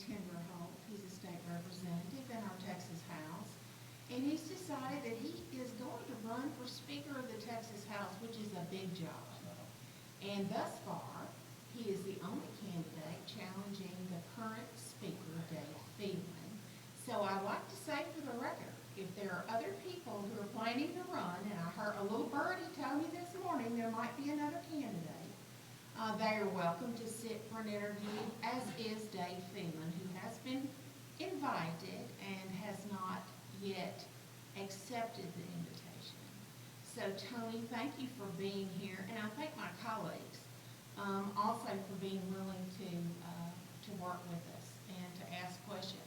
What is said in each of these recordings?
Tinderholt. He's a state representative in our Texas House. And he's decided that he is going to run for Speaker of the Texas House, which is a big job. And thus far, he is the only candidate challenging the current Speaker, Dave Phelan. So I'd like to say for the record, if there are other people who are planning to run, and I heard a little birdie tell me this morning there might be another candidate, they are welcome to sit for an interview, as is Dave Phelan, who has been invited and has not yet accepted the invitation. So Tony, thank you for being here, and I thank my colleagues also for being willing to work with us and to ask questions.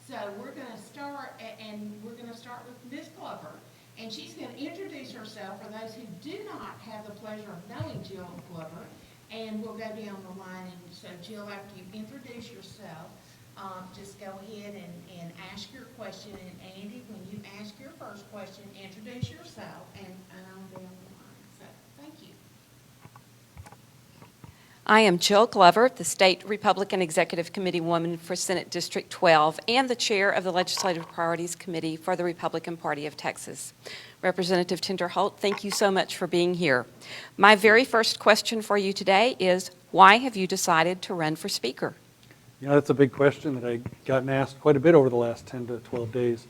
So we're going to start, and we're going to start with Ms. Glover, and she's going to introduce herself for those who do not have the pleasure of knowing Jill Glover, and we'll go down the line. And so Jill, after you introduce yourself, just go ahead and ask your question. And Andy, when you ask your first question, introduce yourself and on down the line. So thank you. I am Jill Glover, the State Republican Executive Committee woman for Senate District 12 and the chair of the Legislative Priorities Committee for the Republican Party of Texas. Representative Tinderholt, thank you so much for being here. My very first question for you today is, why have you decided to run for Speaker? You know, that's a big question that I've gotten asked quite a bit over the last 10 to 12 days.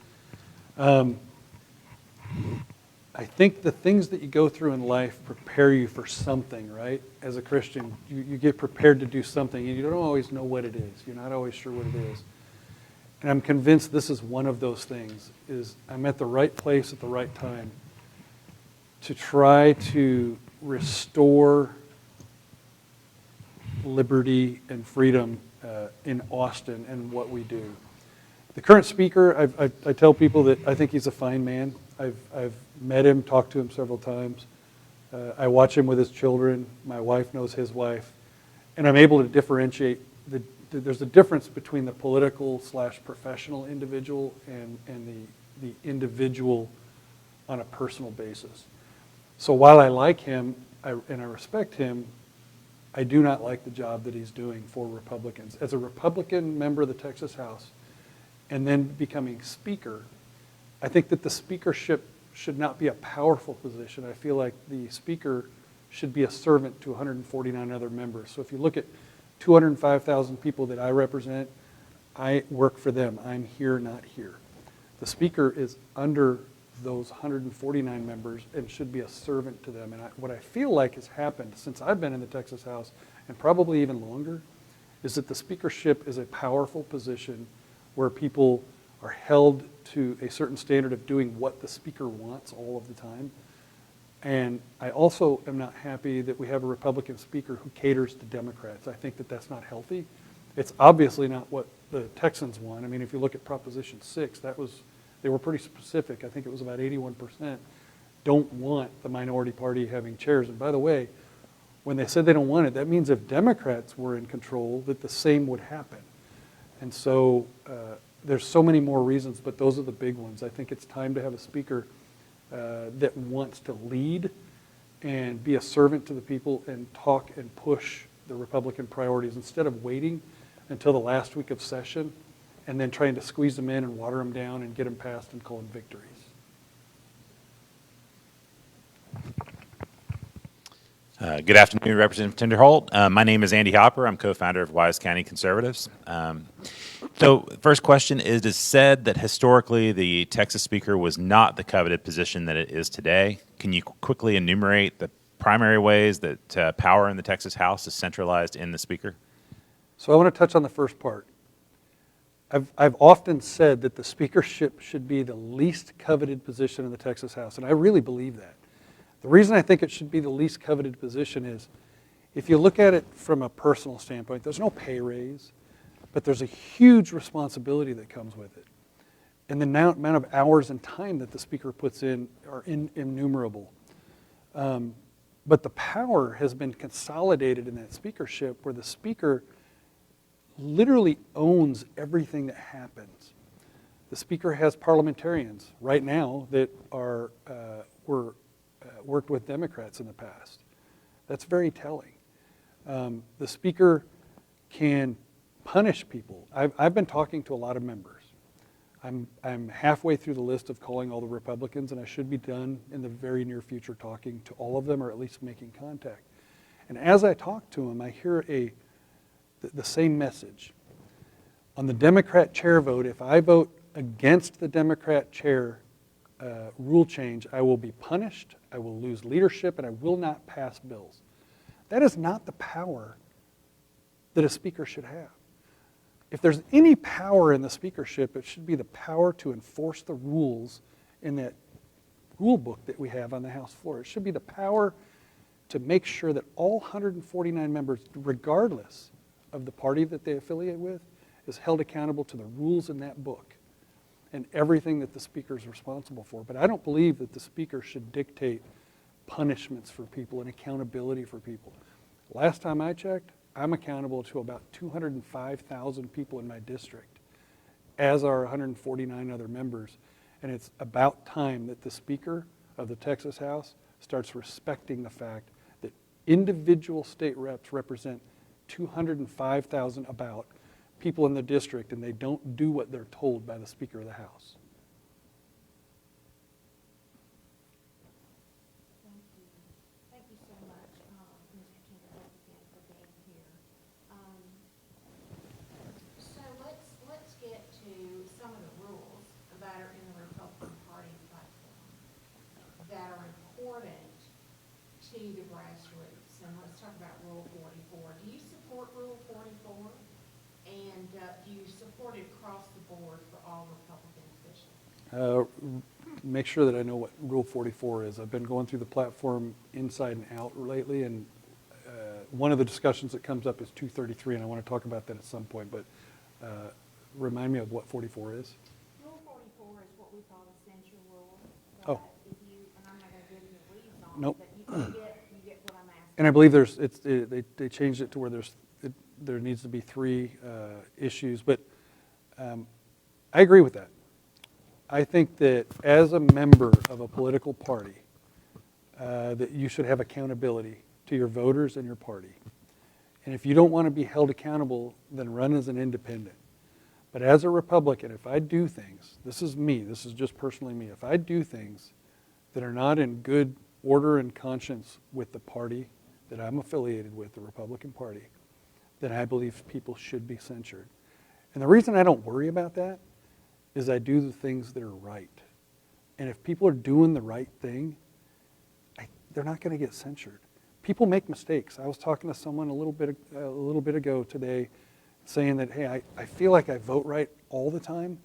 I think the things that you go through in life prepare you for something, right? As a Christian, you get prepared to do something, and you don't always know what it is. You're not always sure what it is. And I'm convinced this is one of those things, is I'm at the right place at the right time to try to restore liberty and freedom in Austin and what we do. The current speaker, I tell people that I think he's a fine man. I've met him, talked to him several times. I watch him with his children. My wife knows his wife. And I'm able to differentiate. There's a difference between the political/professional individual and the individual on a personal basis. So while I like him and I respect him, I do not like the job that he's doing for Republicans. As a Republican member of the Texas House and then becoming Speaker, I think that the speakership should not be a powerful position. I feel like the Speaker should be a servant to 149 other members. So if you look at 205,000 people that I represent, I work for them. I'm here, not here. The Speaker is under those 149 members and should be a servant to them. And what I feel like has happened since I've been in the Texas House, and probably even longer, is that the speakership is a powerful position where people are held to a certain standard of doing what the speaker wants all of the time. And I also am not happy that we have a Republican speaker who caters to Democrats. I think that that's not healthy. It's obviously not what the Texans want. I mean, if you look at Proposition 6, they were pretty specific. I think it was about 81% don't want the minority party having chairs. And by the way, when they said they don't want it, that means if Democrats were in control, that the same would happen. And so there's so many more reasons, but those are the big ones. I think it's time to have a speaker that wants to lead and be a servant to the people and talk and push the Republican priorities instead of waiting until the last week of session and then trying to squeeze them in and water them down and get them passed and call them victories. Good afternoon, Representative Tinderholt. My name is Andy Hopper. I'm co-founder of Wise County Conservatives. So first question is, it is said that historically the Texas Speaker was not the coveted position that it is today. Can you quickly enumerate the primary ways that power in the Texas House is centralized in the Speaker? So I want to touch on the first part. I've often said that the speakership should be the least coveted position in the Texas House, and I really believe that. The reason I think it should be the least coveted position is, if you look at it from a personal standpoint, there's no pay raise, but there's a huge responsibility that comes with it. And the amount of hours and time that the speaker puts in are innumerable. But the power has been consolidated in that speakership, where the speaker literally owns everything that happens. The speaker has parliamentarians right now that were worked with Democrats in the past. That's very telling. The speaker can punish people. I've been talking to a lot of members. I'm halfway through the list of calling all the Republicans, and I should be done in the very near future talking to all of them, or at least making contact. And as I talk to them, I hear the same message. On the Democrat chair vote, if I vote against the Democrat chair rule change, I will be punished, I will lose leadership, and I will not pass bills. That is not the power that a speaker should have. If there's any power in the speakership, it should be the power to enforce the rules in that rule book that we have on the House floor. It should be the power to make sure that all 149 members, regardless of the party that they affiliate with, is held accountable to the rules in that book and everything that the speaker is responsible for. But I don't believe that the speaker should dictate punishments for people and accountability for people. Last time I checked, I'm accountable to about 205,000 people in my district, as are 149 other members. And it's about time that the Speaker of the Texas House starts respecting the fact that individual state reps represent 205,000 about people in the district, and they don't do what they're told by the Speaker of the House. Thank you so much, Mr. Tinderholt, again, for being here. So let's get to some of the rules that are in the Republican Party platform that are important to the grassroots. And let's talk about Rule 44. Do you support Rule 44? And do you support it across the board for all Republican officials? Make sure that I know what Rule 44 is. I've been going through the platform inside and out lately, and one of the discussions that comes up is 233, and I want to talk about that at some point, but remind me of what 44 is. Rule 44 is what we call the censure rule. Oh. If you, and I'm not going to get into the weeds on Nope. it, but you get what I'm asking. And I believe they changed it to where there needs to be 3 issues, but I agree with that. I think that as a member of a political party, that you should have accountability to your voters and your party. And if you don't want to be held accountable, then run as an independent. But as a Republican, if I do things, this is me, this is just personally me, if I do things that are not in good order and conscience with the party that I'm affiliated with, the Republican Party, then I believe people should be censured. And the reason I don't worry about that is I do the things that are right. And if people are doing the right thing, they're not going to get censured. People make mistakes. I was talking to someone a little bit ago today saying that, hey, I feel like I vote right all the time.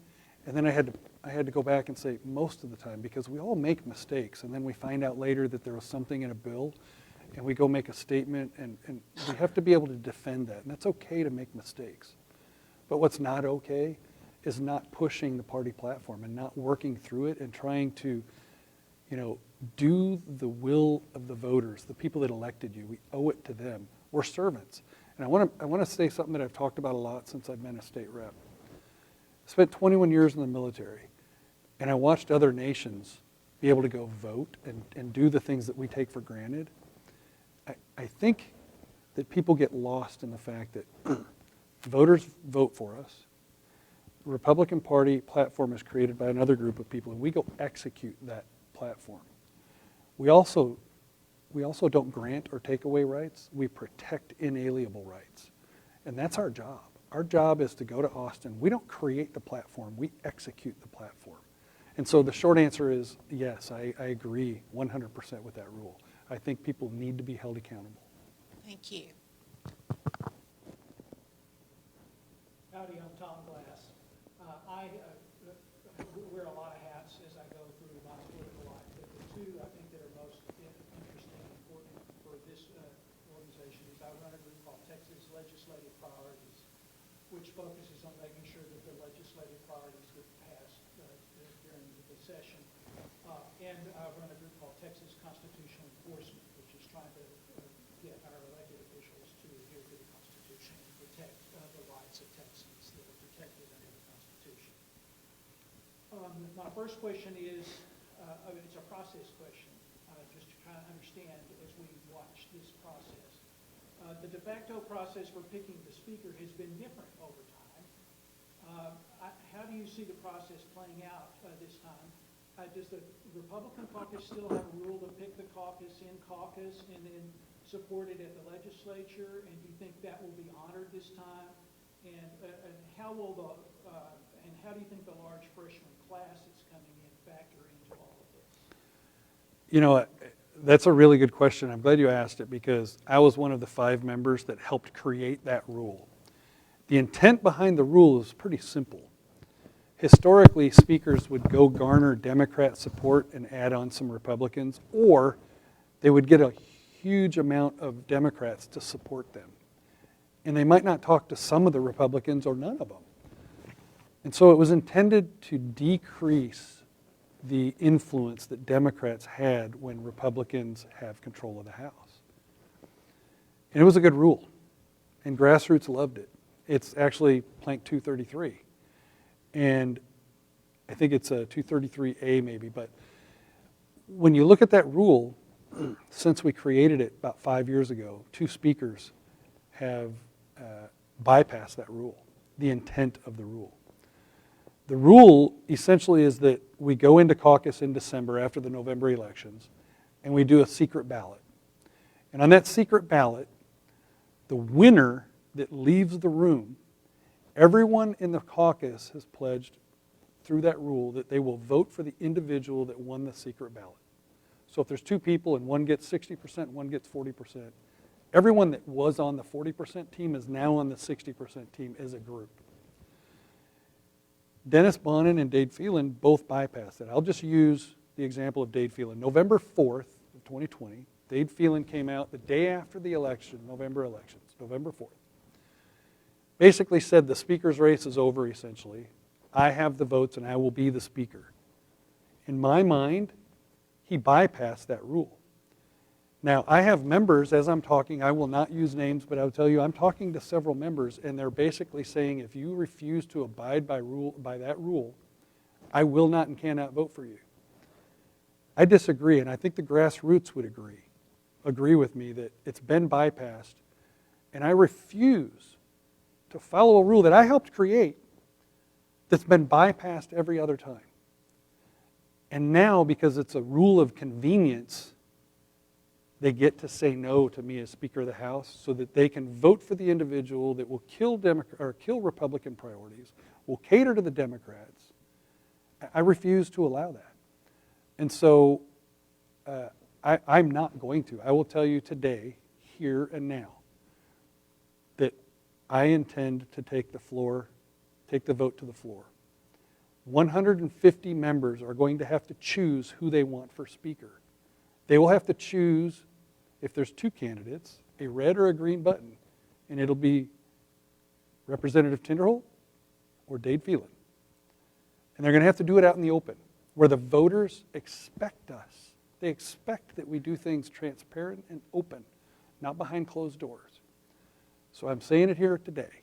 And then I had to go back and say most of the time, because we all make mistakes. And then we find out later that there was something in a bill, and we go make a statement, and we have to be able to defend that. And that's okay to make mistakes. But what's not okay is not pushing the party platform and not working through it and trying to, do the will of the voters, the people that elected you. We owe it to them. We're servants. And I want to say something that I've talked about a lot since I've been a state rep. I spent 21 years in the military, and I watched other nations be able to go vote and do the things that we take for granted. I think that people get lost in the fact that voters vote for us. The Republican Party platform is created by another group of people, and we go execute that platform. We also don't grant or take away rights. We protect inalienable rights. And that's our job. Our job is to go to Austin. We don't create the platform. We execute the platform. And so the short answer is yes, I agree 100% with that rule. I think people need to be held accountable. Thank you. Howdy, I'm Tom Glass. I wear a lot of hats as I go through my political life, but the 2 I think that are most interesting and important for this organization is I run a group called Texas Legislative Priorities, which focuses on making sure that the legislative priorities get passed during the session. And I run a group called Texas Constitutional Enforcement, which is trying to get our elected officials to adhere to the Constitution and protect the rights of Texans that are protected under the Constitution. My first question is, it's a process question, just to kind of understand as we watch this process. The de facto process for picking the speaker has been different over time. How do you see the process playing out this time? Does the Republican caucus still have a rule to pick the caucus in caucus and then support it at the legislature? And do you think that will be honored this time? And how do you think the large freshman class that's coming in factor into all of this? You know, that's a really good question. I'm glad you asked it because I was one of the 5 members that helped create that rule. The intent behind the rule is pretty simple. Historically, speakers would go garner Democrat support and add on some Republicans, or they would get a huge amount of Democrats to support them. And they might not talk to some of the Republicans or none of them. And so it was intended to decrease the influence that Democrats had when Republicans have control of the House. And it was a good rule. And Grassroots loved it. It's actually Plank 233. And I think it's a 233A maybe, but when you look at that rule, since we created it about 5 years ago, 2 speakers have bypassed that rule, the intent of the rule. The rule essentially is that we go into caucus in December after the November elections, and we do a secret ballot. And on that secret ballot, the winner that leaves the room, everyone in the caucus has pledged through that rule that they will vote for the individual that won the secret ballot. So if there's 2 people and one gets 60%, one gets 40%, everyone that was on the 40% team is now on the 60% team as a group. Dennis Bonnen and Dade Phelan both bypassed it. I'll just use the example of Dade Phelan. November 4th of 2020, Dade Phelan came out the day after the election, November elections, November 4th. Basically said the speaker's race is over, essentially. I have the votes and I will be the speaker. In my mind, he bypassed that rule. Now, I have members, as I'm talking, I will not use names, but I'll tell you, I'm talking to several members, and they're basically saying, if you refuse to abide by that rule, I will not and cannot vote for you. I disagree, and I think the Grassroots would agree with me that it's been bypassed, and I refuse to follow a rule that I helped create that's been bypassed every other time. And now, because it's a rule of convenience, they get to say no to me as Speaker of the House so that they can vote for the individual that will kill Republican priorities, will cater to the Democrats. I refuse to allow that. And so I'm not going to. I will tell you today, here and now, that I intend to take the vote to the floor. 150 members are going to have to choose who they want for Speaker. They will have to choose, if there's 2 candidates, a red or a green button, and it'll be Representative Tinderholt or Dade Phelan. And they're going to have to do it out in the open, where the voters expect us. They expect that we do things transparent and open, not behind closed doors. So I'm saying it here today.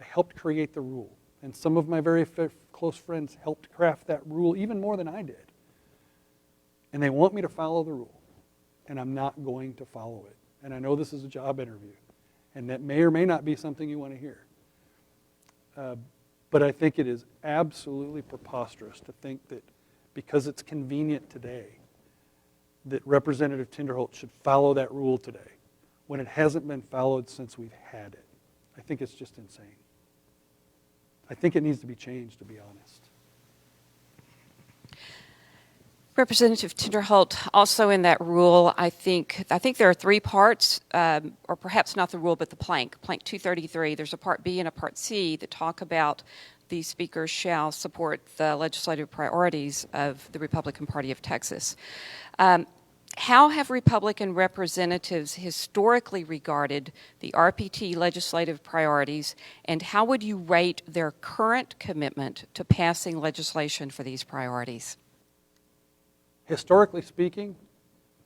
I helped create the rule, and some of my very close friends helped craft that rule even more than I did. And they want me to follow the rule, and I'm not going to follow it. And I know this is a job interview, and that may or may not be something you want to hear. But I think it is absolutely preposterous to think that because it's convenient today, that Representative Tinderholt should follow that rule today, when it hasn't been followed since we've had it. I think it's just insane. I think it needs to be changed, to be honest. Representative Tinderholt, also in that rule, I think there are 3 parts, or perhaps not the rule, but the plank 233. There's a Part B and a Part C that talk about the speakers shall support the legislative priorities of the Republican Party of Texas. How have Republican representatives historically regarded the RPT legislative priorities, and how would you rate their current commitment to passing legislation for these priorities? Historically speaking,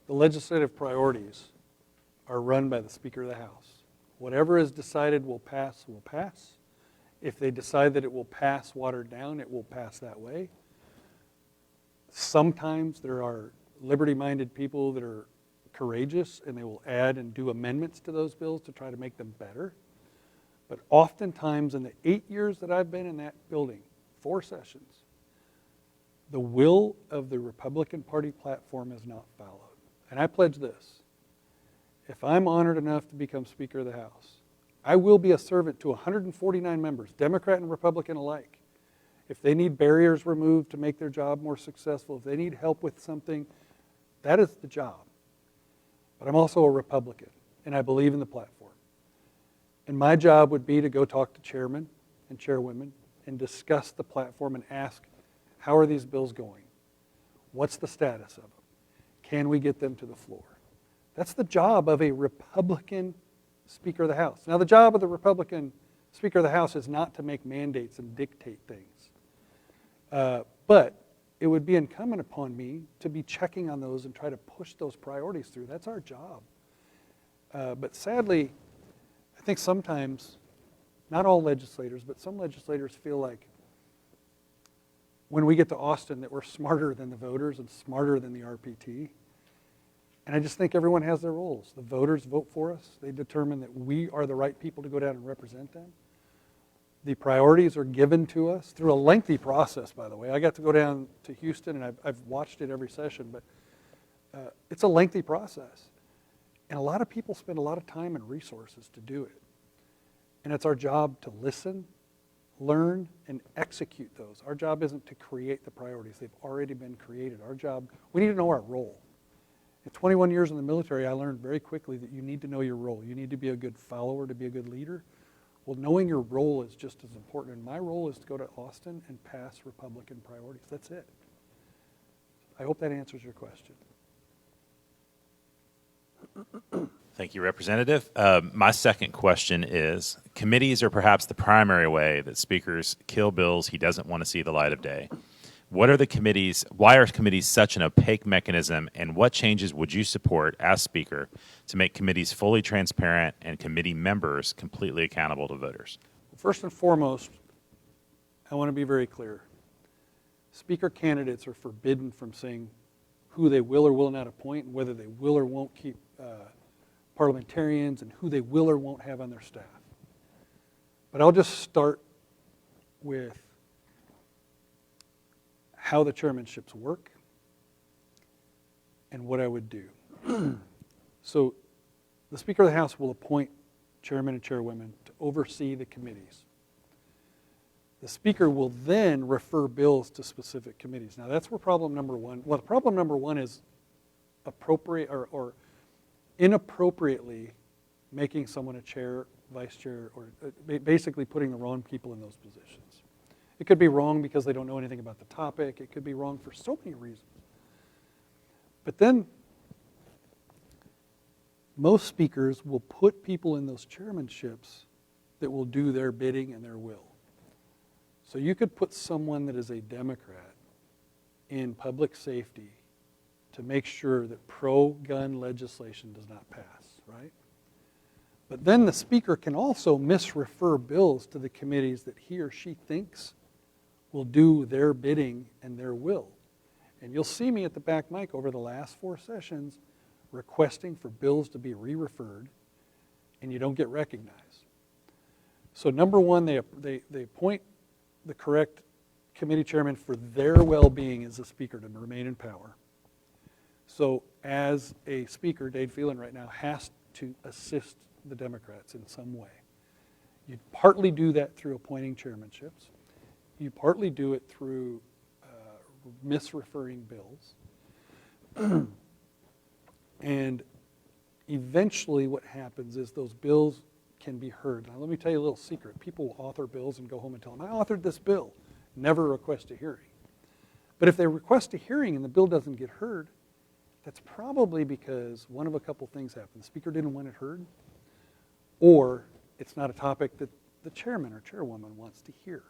the legislative priorities are run by the Speaker of the House. Whatever is decided will pass, will pass. If they decide that it will pass watered down, it will pass that way. Sometimes there are liberty-minded people that are courageous and they will add and do amendments to those bills to try to make them better. But oftentimes in the 8 years that I've been in that building, 4 sessions, the will of the Republican Party platform is not followed. And I pledge this: if I'm honored enough to become Speaker of the House, I will be a servant to 149 members, Democrat and Republican alike. If they need barriers removed to make their job more successful, if they need help with something, that is the job. But I'm also a Republican, and I believe in the platform. And my job would be to go talk to chairmen and chairwomen and discuss the platform and ask, how are these bills going? What's the status of them? Can we get them to the floor? That's the job of a Republican Speaker of the House. Now, the job of the Republican Speaker of the House is not to make mandates and dictate things. But it would be incumbent upon me to be checking on those and try to push those priorities through. That's our job. But sadly, I think sometimes, not all legislators, but some legislators feel like when we get to Austin that we're smarter than the voters and smarter than the RPT. And I just think everyone has their roles. The voters vote for us. They determine that we are the right people to go down and represent them. The priorities are given to us through a lengthy process, by the way. I got to go down to Houston, and I've watched it every session, but it's a lengthy process. And a lot of people spend a lot of time and resources to do it. And it's our job to listen, learn, and execute those. Our job isn't to create the priorities. They've already been created. Our job, we need to know our role. In 21 years in the military, I learned very quickly that you need to know your role. You need to be a good follower to be a good leader. Well, knowing your role is just as important. And my role is to go to Austin and pass Republican priorities. That's it. I hope that answers your question. Thank you, Representative. My second question is, committees are perhaps the primary way that speakers kill bills he doesn't want to see the light of day. What are the committees? Why are committees such an opaque mechanism, and what changes would you support as Speaker to make committees fully transparent and committee members completely accountable to voters? First and foremost, I want to be very clear. Speaker candidates are forbidden from saying who they will or will not appoint and whether they will or won't keep parliamentarians and who they will or won't have on their staff. But I'll just start with how the chairmanships work and what I would do. So the Speaker of the House will appoint chairmen and chairwomen to oversee the committees. The Speaker will then refer bills to specific committees. Now that's where problem number one, well, problem number one is appropriate or inappropriately making someone a chair, vice chair, or basically putting the wrong people in those positions. It could be wrong because they don't know anything about the topic. It could be wrong for so many reasons. But then most speakers will put people in those chairmanships that will do their bidding and their will. So you could put someone that is a Democrat in public safety to make sure that pro-gun legislation does not pass, right? But then the Speaker can also misrefer bills to the committees that he or she thinks will do their bidding and their will. And you'll see me at the back mic over the last 4 sessions requesting for bills to be re-referred, and you don't get recognized. So number one, they appoint the correct committee chairman for their well-being as the Speaker to remain in power. So as a Speaker, Dade Phelan right now has to assist the Democrats in some way. You partly do that through appointing chairmanships. You partly do it through misreferring bills. And eventually what happens is those bills can be heard. Now let me tell you a little secret. People will author bills and go home and tell them, I authored this bill. Never request a hearing. But if they request a hearing and the bill doesn't get heard, that's probably because one of a couple things happened. The Speaker didn't want it heard, or it's not a topic that the chairman or chairwoman wants to hear.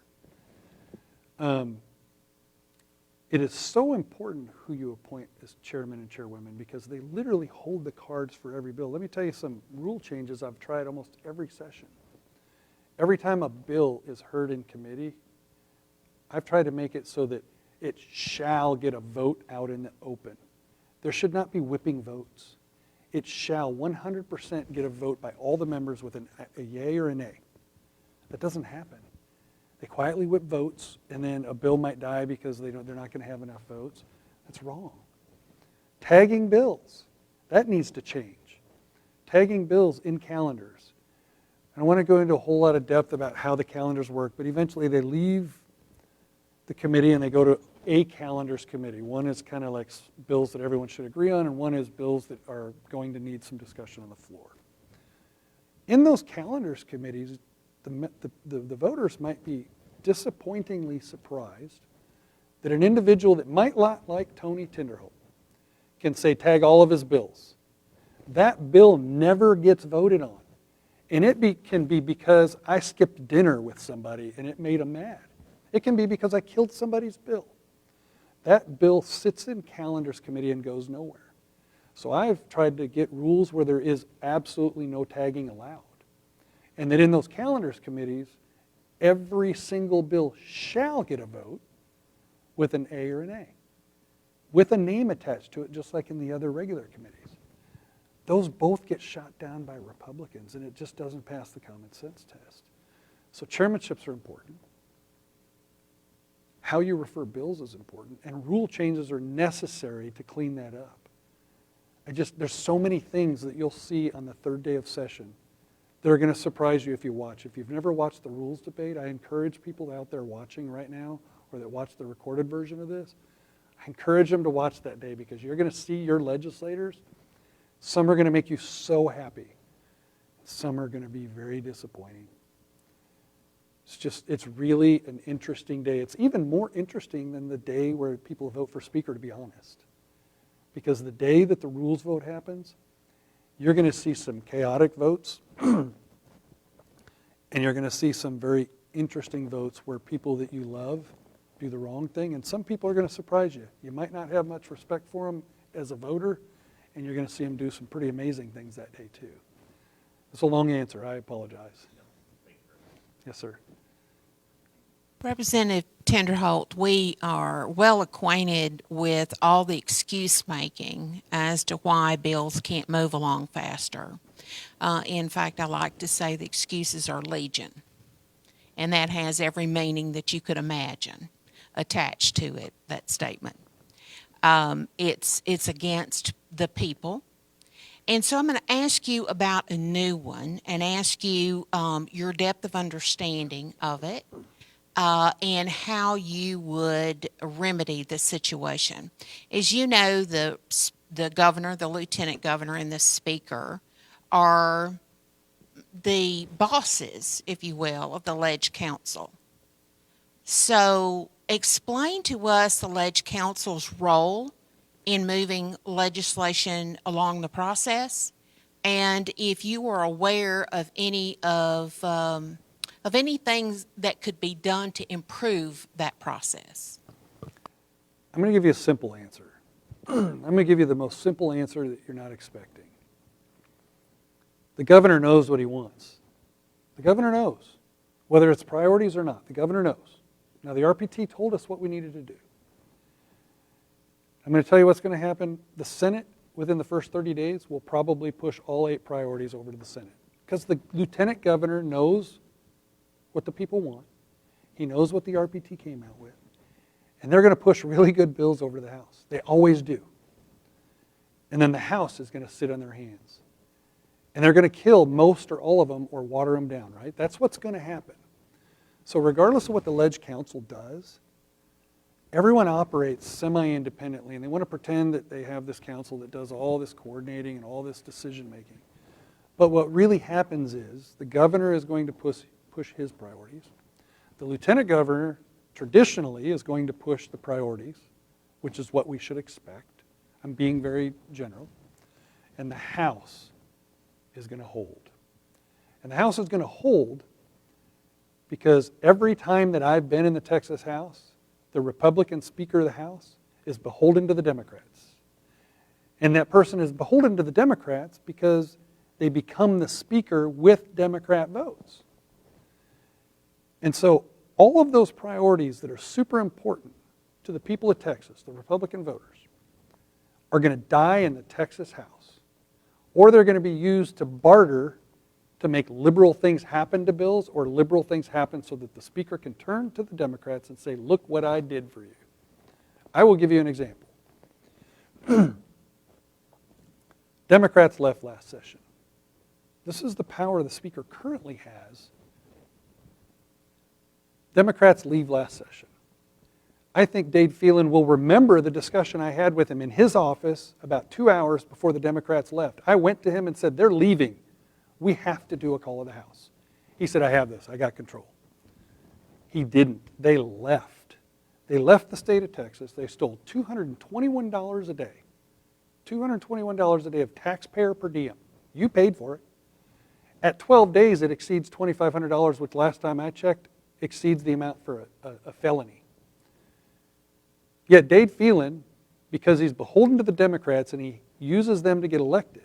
It is so important who you appoint as chairman and chairwomen because they literally hold the cards for every bill. Let me tell you some rule changes I've tried almost every session. Every time a bill is heard in committee, I've tried to make it so that it shall get a vote out in the open. There should not be whipping votes. it shall 100% get a vote by all the members with a yay or a nay. That doesn't happen. They quietly whip votes, and then a bill might die because they're not going to have enough votes. That's wrong. Tagging bills, that needs to change. Tagging bills in calendars. I don't want to go into a whole lot of depth about how the calendars work, but eventually they leave the committee and they go to a calendars committee. One is kind of like bills that everyone should agree on, and one is bills that are going to need some discussion on the floor. In those calendars committees, the voters might be disappointingly surprised that an individual that might not like Tony Tinderholt can say tag all of his bills. That bill never gets voted on. And it can be because I skipped dinner with somebody and it made them mad. It can be because I killed somebody's bill. That bill sits in calendars committee and goes nowhere. So I've tried to get rules where there is absolutely no tagging allowed. And that in those calendars committees, every single bill shall get a vote with an A or an A, with a name attached to it, just like in the other regular committees. Those both get shot down by Republicans, and it just doesn't pass the common sense test. So chairmanships are important. How you refer bills is important, and rule changes are necessary to clean that up. There's so many things that you'll see on the third day of session that are going to surprise you if you watch. If you've never watched the rules debate, I encourage people out there watching right now or that watch the recorded version of this, I encourage them to watch that day because you're going to see your legislators. Some are going to make you so happy. Some are going to be very disappointing. It's really an interesting day. It's even more interesting than the day where people vote for speaker, to be honest. Because the day that the rules vote happens, you're going to see some chaotic votes, and you're going to see some very interesting votes where people that you love do the wrong thing, and some people are going to surprise you. You might not have much respect for them as a voter, and you're going to see them do some pretty amazing things that day too. It's a long answer. I apologize. Yes, sir. Representative Tinderholt, we are well acquainted with all the excuse making as to why bills can't move along faster. In fact, I like to say the excuses are legion, and that has every meaning that you could imagine attached to it, that statement. It's against the people. And so I'm going to ask you about a new one and ask you your depth of understanding of it. And how you would remedy the situation. As you know, the governor, the lieutenant governor, and the speaker are the bosses, if you will, of the Ledge Council. So explain to us the Ledge Council's role in moving legislation along the process, and if you are aware of any anything that could be done to improve that process. I'm going to give you a simple answer. I'm going to give you the most simple answer that you're not expecting. The governor knows what he wants. The governor knows, whether it's priorities or not. The governor knows. Now, the RPT told us what we needed to do. I'm going to tell you what's going to happen. The Senate, within the first 30 days, will probably push all 8 priorities over to the Senate. Because the lieutenant governor knows what the people want. He knows what the RPT came out with. And they're going to push really good bills over to the House. They always do. And then the House is going to sit on their hands. And they're going to kill most or all of them or water them down, right? That's what's going to happen. So regardless of what the Ledge Council does, everyone operates semi-independently, and they want to pretend that they have this council that does all this coordinating and all this decision-making. But what really happens is the governor is going to push his priorities. The lieutenant governor traditionally is going to push the priorities, which is what we should expect. I'm being very general. And the House is going to hold. And the House is going to hold because every time that I've been in the Texas House, the Republican Speaker of the House is beholden to the Democrats. And that person is beholden to the Democrats because they become the Speaker with Democrat votes. And so all of those priorities that are super important to the people of Texas, the Republican voters, are going to die in the Texas House. or they're going to be used to barter to make liberal things happen to bills, or liberal things happen so that the speaker can turn to the Democrats and say, look what I did for you. I will give you an example. Democrats left last session. This is the power the speaker currently has. Democrats leave last session. I think Dade Phelan will remember the discussion I had with him in his office about 2 hours before the Democrats left. I went to him and said, they're leaving. We have to do a call of the House. He said, I have this. I got control. He didn't. They left. They left the state of Texas. They stole $221 a day. $221 a day of taxpayer per diem. You paid for it. At 12 days, it exceeds $2,500, which last time I checked, exceeds the amount for a felony. Yet Dade Phelan, because he's beholden to the Democrats and he uses them to get elected,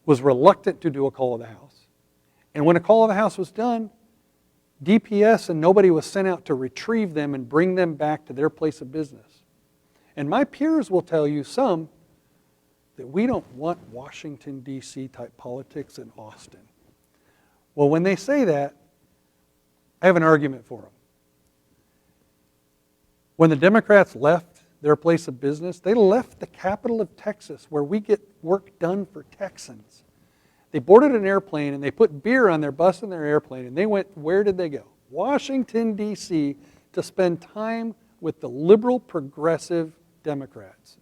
was reluctant to do a call of the House. And when a call of the House was done, DPS and nobody was sent out to retrieve them and bring them back to their place of business. And my peers will tell you, some, that we don't want Washington, D.C. type politics in Austin. Well, when they say that, I have an argument for them. When the Democrats left their place of business, they left the capital of Texas, where we get work done for Texans. They boarded an airplane and they put beer on their bus and their airplane, and they went, where did they go? Washington, D.C., to spend time with the liberal progressive Democrats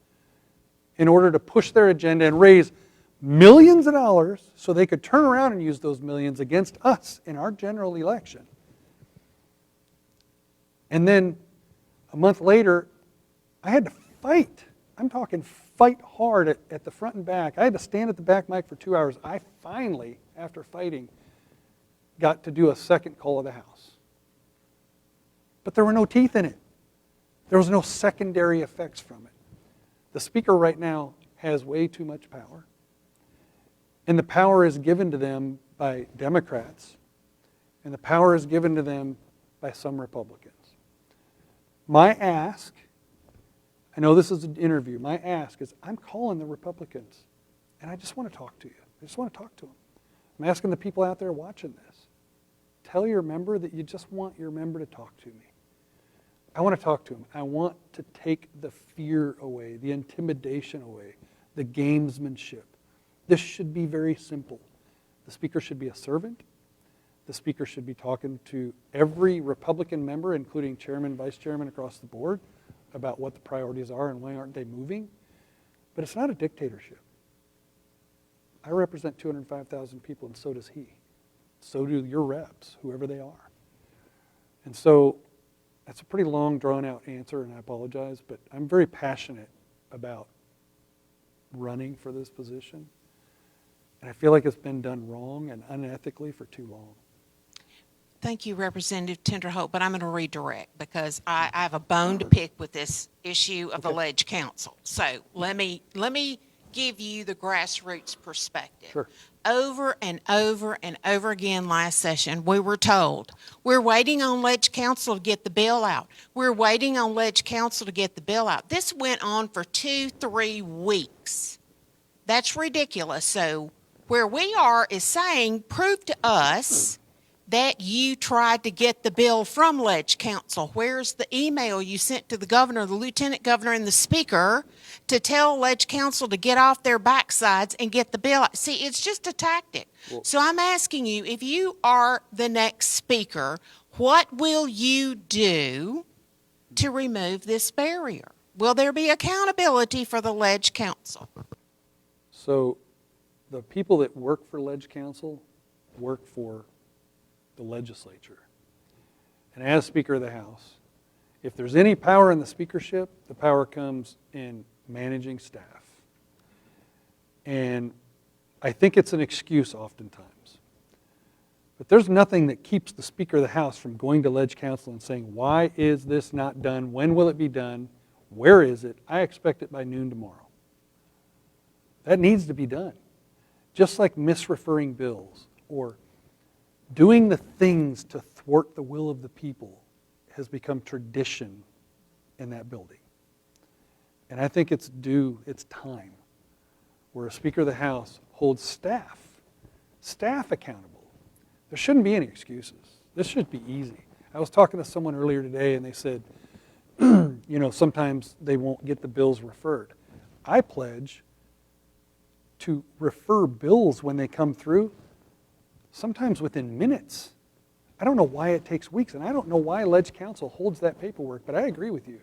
in order to push their agenda and raise millions of dollars so they could turn around and use those millions against us in our general election. And then a month later, I had to fight. I'm talking fight hard at the front and back. I had to stand at the back mic for 2 hours. I finally, after fighting, got to do a second call of the House. But there were no teeth in it. There was no secondary effects from it. The speaker right now has way too much power. And the power is given to them by Democrats. And the power is given to them by some Republicans. My ask, I know this is an interview, my ask is, I'm calling the Republicans, and I just want to talk to you. I just want to talk to them. I'm asking the people out there watching this, tell your member that you just want your member to talk to me. I want to talk to him. I want to take the fear away, the intimidation away, the gamesmanship. This should be very simple. The speaker should be a servant. The speaker should be talking to every Republican member, including chairman, vice chairman across the board, about what the priorities are and why aren't they moving. But it's not a dictatorship. I represent 205,000 people, and so does he. So do your reps, whoever they are. And so that's a pretty long, drawn-out answer, and I apologize, but I'm very passionate about running for this position. And I feel like it's been done wrong and unethically for too long. Thank you, Representative Tinderholt, but I'm going to redirect because I have a bone to pick with this issue of the Ledge Council. So let me give you the grassroots perspective. Sure. Over and over and over again last session, we were told, we're waiting on Ledge Council to get the bill out. We're waiting on Ledge Council to get the bill out. This went on for 2-3 weeks. That's ridiculous. So where we are is saying, prove to us that you tried to get the bill from Ledge Council. Where's the email you sent to the governor, the lieutenant governor, and the speaker to tell Ledge Council to get off their backsides and get the bill out? See, it's just a tactic. Well, so I'm asking you, if you are the next speaker, what will you do to remove this barrier? Will there be accountability for the Ledge Council? So the people that work for Ledge Council work for the legislature. And as Speaker of the House, if there's any power in the speakership, the power comes in managing staff. And I think it's an excuse oftentimes. But there's nothing that keeps the Speaker of the House from going to Ledge Council and saying, why is this not done? When will it be done? Where is it? I expect it by noon tomorrow. That needs to be done. Just like misreferring bills or doing the things to thwart the will of the people has become tradition in that building. And I think it's time. where a Speaker of the House holds staff accountable. There shouldn't be any excuses. This should be easy. I was talking to someone earlier today and they said, sometimes they won't get the bills referred. I pledge to refer bills when they come through, sometimes within minutes. I don't know why it takes weeks, and I don't know why Ledge Council holds that paperwork, but I agree with you.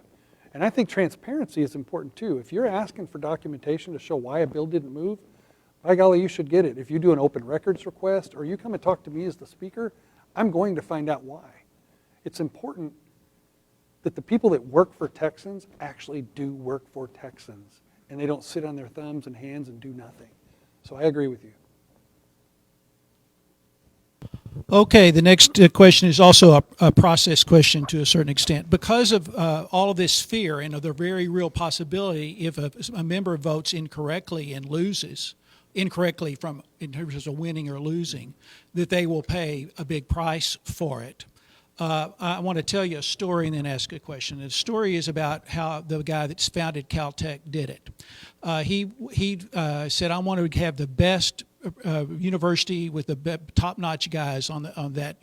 And I think transparency is important too. If you're asking for documentation to show why a bill didn't move, by golly, you should get it. If you do an open records request or you come and talk to me as the Speaker, I'm going to find out why. It's important that the people that work for Texans actually do work for Texans, and they don't sit on their thumbs and hands and do nothing. So I agree with you. Okay, the next question is also a process question to a certain extent. Because of all of this fear and of the very real possibility if a member votes incorrectly and loses, incorrectly in terms of winning or losing, that they will pay a big price for it. I want to tell you a story and then ask a question. The story is about how the guy that's founded Caltech did it. He said, I want to have the best university with the top-notch guys on that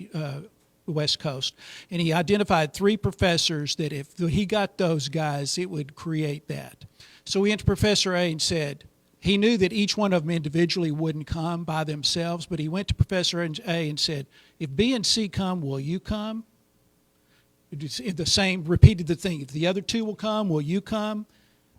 West Coast. And he identified 3 professors that if he got those guys, it would create that. So he went to Professor A and said, he knew that each one of them individually wouldn't come by themselves, but he went to Professor A and said, if B and C come, will you come? Repeated the thing. If the other 2 will come, will you come?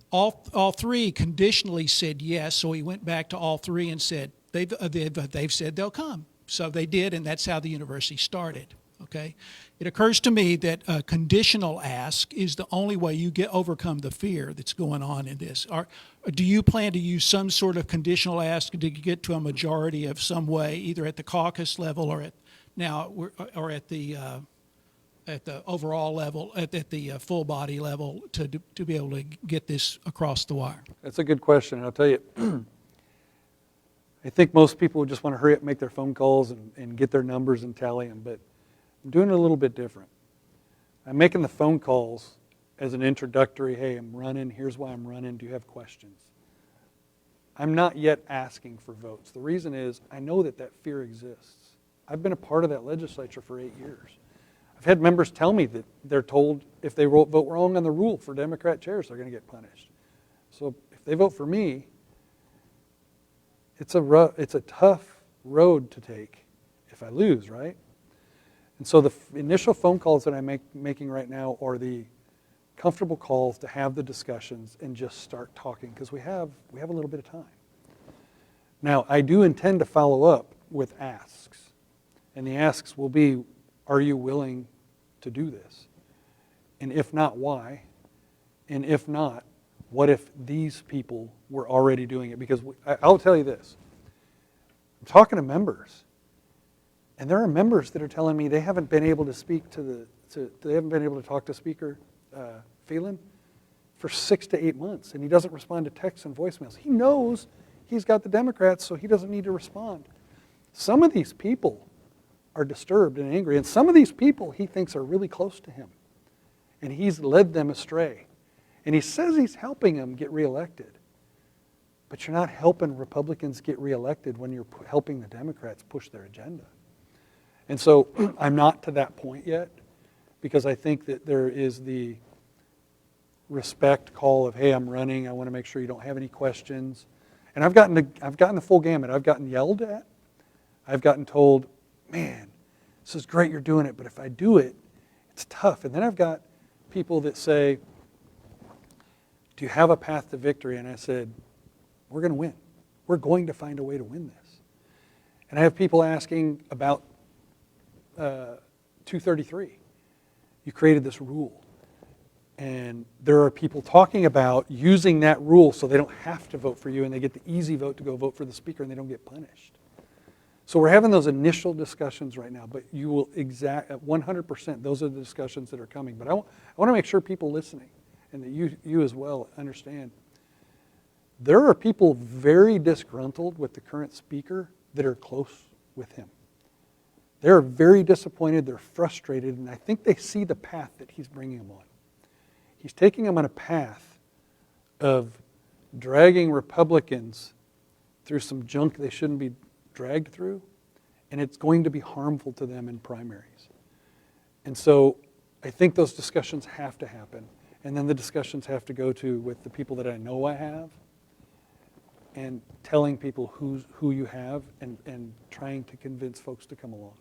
All 3 conditionally said yes, so he went back to all 3 and said, they've said they'll come. So they did, and that's how the university started. Okay, it occurs to me that a conditional ask is the only way you overcome the fear that's going on in this. Do you plan to use some sort of conditional ask to get to a majority of some way, either at the caucus level or at the overall level, at the full body level, to be able to get this across the wire? That's a good question, and I'll tell you, I think most people would just want to hurry up and make their phone calls and get their numbers and tally them, but I'm doing it a little bit different. I'm making the phone calls as an introductory, hey, I'm running, here's why I'm running, do you have questions? I'm not yet asking for votes. The reason is I know that fear exists. I've been a part of that legislature for 8 years. I've had members tell me that they're told if they vote wrong on the rule for Democrat chairs, they're going to get punished. So if they vote for me, it's a tough road to take if I lose, right? And so the initial phone calls that I'm making right now are the comfortable calls to have the discussions and just start talking, because we have a little bit of time. Now, I do intend to follow up with asks. And the asks will be, are you willing to do this? And if not, why? And if not, what if these people were already doing it? Because I'll tell you this. I'm talking to members. And there are members that are telling me they haven't been able to they haven't been able to talk to Speaker Phelan for 6 to 8 months, and he doesn't respond to texts and voicemails. He knows he's got the Democrats, so he doesn't need to respond. Some of these people are disturbed and angry, and some of these people he thinks are really close to him, and he's led them astray. And he says he's helping them get reelected, but you're not helping Republicans get reelected when you're helping the Democrats push their agenda. And so I'm not to that point yet, because I think that there is the respect call of, hey, I'm running, I want to make sure you don't have any questions. And I've gotten the full gamut. I've gotten yelled at. I've gotten told, man, this is great you're doing it, but if I do it, it's tough. And then I've got people that say, do you have a path to victory? And I said, we're going to win. We're going to find a way to win this. And I have people asking about 233. You created this rule. And there are people talking about using that rule so they don't have to vote for you, and they get the easy vote to go vote for the Speaker, and they don't get punished. So we're having those initial discussions right now, but you will 100%, those are the discussions that are coming. But I want to make sure people listening, and that you as well understand, there are people very disgruntled with the current Speaker that are close with him. They're very disappointed, they're frustrated, and I think they see the path that he's bringing them on. He's taking them on a path of dragging Republicans through some junk they shouldn't be dragged through, and it's going to be harmful to them in primaries. And so I think those discussions have to happen, and then the discussions have to go to with the people that I know I have, and telling people who you have, and trying to convince folks to come along.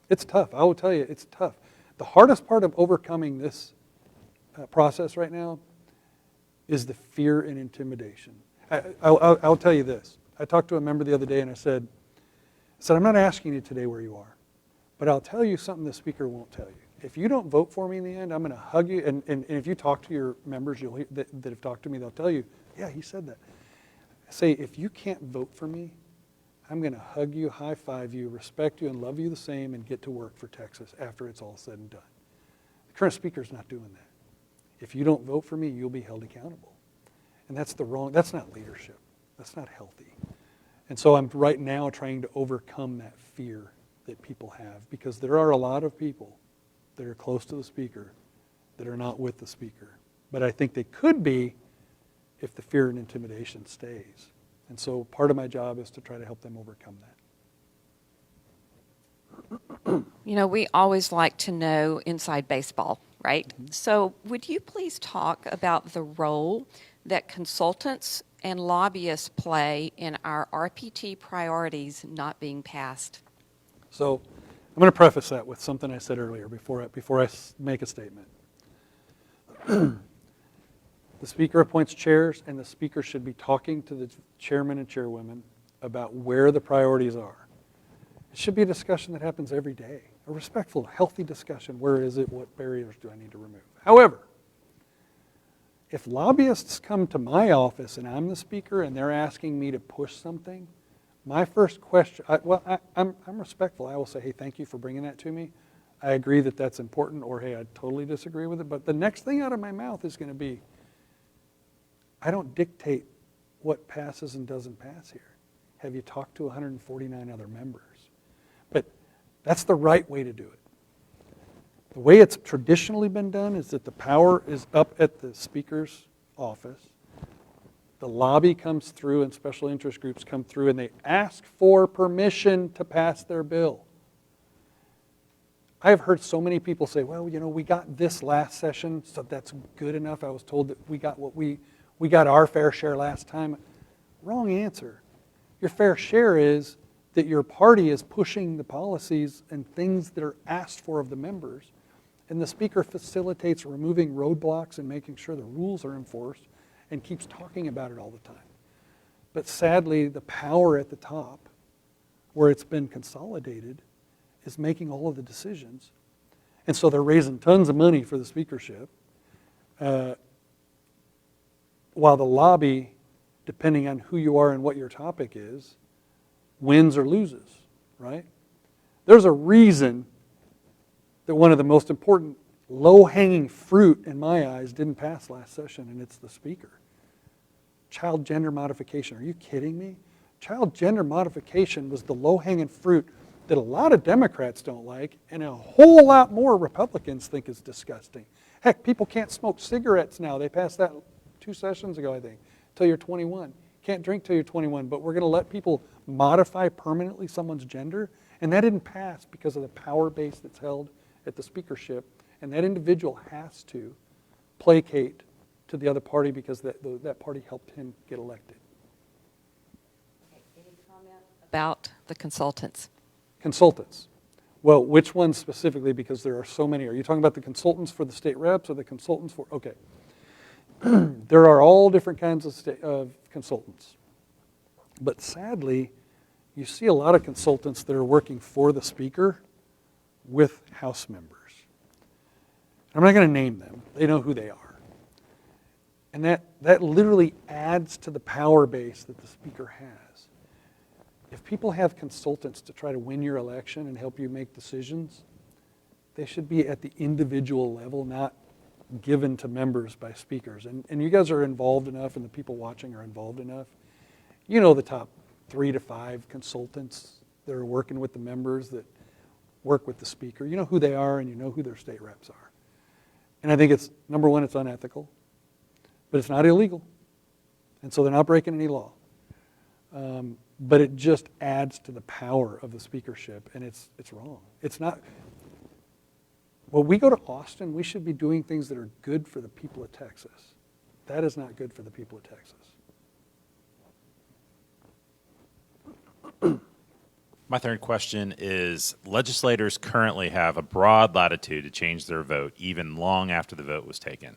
It's tough. I will tell you, it's tough. The hardest part of overcoming this process right now is the fear and intimidation. I'll tell you this. I talked to a member the other day and I said, I'm not asking you today where you are, but I'll tell you something the speaker won't tell you. If you don't vote for me in the end, I'm going to hug you. And if you talk to your members that have talked to me, they'll tell you, yeah, he said that. I say, if you can't vote for me, I'm going to hug you, high five you, respect you, and love you the same, and get to work for Texas after it's all said and done. The current speaker's not doing that. If you don't vote for me, you'll be held accountable. And that's not leadership. That's not healthy. And so I'm right now trying to overcome that fear that people have, because there are a lot of people that are close to the speaker that are not with the speaker. But I think they could be if the fear and intimidation stays. And so part of my job is to try to help them overcome that. You know, we always like to know inside baseball, right? Mm-hmm. So would you please talk about the role that consultants and lobbyists play in our RPT priorities not being passed? So I'm going to preface that with something I said earlier before I make a statement. The speaker appoints chairs, and the speaker should be talking to the chairman and chairwomen about where the priorities are. It should be a discussion that happens every day, a respectful, healthy discussion. Where is it? What barriers do I need to remove? However, if lobbyists come to my office and I'm the speaker and they're asking me to push something, my first question, I'm respectful. I will say, hey, thank you for bringing that to me. I agree that that's important, or hey, I totally disagree with it. But the next thing out of my mouth is going to be, I don't dictate what passes and doesn't pass here. Have you talked to 149 other members? But that's the right way to do it. The way it's traditionally been done is that the power is up at the speaker's office. The lobby comes through and special interest groups come through and they ask for permission to pass their bill. I have heard so many people say, well, you know, we got this last session, so that's good enough. I was told that we got our fair share last time. Wrong answer. Your fair share is that your party is pushing the policies and things that are asked for of the members, and the speaker facilitates removing roadblocks and making sure the rules are enforced and keeps talking about it all the time. But sadly, the power at the top, where it's been consolidated, is making all of the decisions. And so they're raising tons of money for the speakership, while the lobby, depending on who you are and what your topic is, wins or loses, right? There's a reason that one of the most important low-hanging fruit in my eyes didn't pass last session, and it's the speaker. Child gender modification. Are you kidding me? Child gender modification was the low-hanging fruit that a lot of Democrats don't like, and a whole lot more Republicans think is disgusting. Heck, people can't smoke cigarettes now. They passed that 2 sessions ago, I think, till you're 21. Can't drink till you're 21, but we're going to let people modify permanently someone's gender, and that didn't pass because of the power base that's held at the speakership, and that individual has to placate to the other party because that party helped him get elected. Any comment about the consultants? Consultants. Well, which ones specifically, because there are so many. Are you talking about the consultants for the state reps or the consultants for, okay. There are all different kinds of consultants. But sadly, you see a lot of consultants that are working for the speaker with House members. I'm not going to name them. They know who they are. And that literally adds to the power base that the speaker has. If people have consultants to try to win your election and help you make decisions, they should be at the individual level, not given to members by speakers. And you guys are involved enough, and the people watching are involved enough. You know the top 3 to 5 consultants that are working with the members that work with the speaker. You know who they are, and you know who their state reps are. And I think it's, number one, it's unethical, but it's not illegal. And so they're not breaking any law. But it just adds to the power of the speakership, and it's wrong. It's not. When we go to Austin, we should be doing things that are good for the people of Texas. That is not good for the people of Texas. My third question is, legislators currently have a broad latitude to change their vote even long after the vote was taken.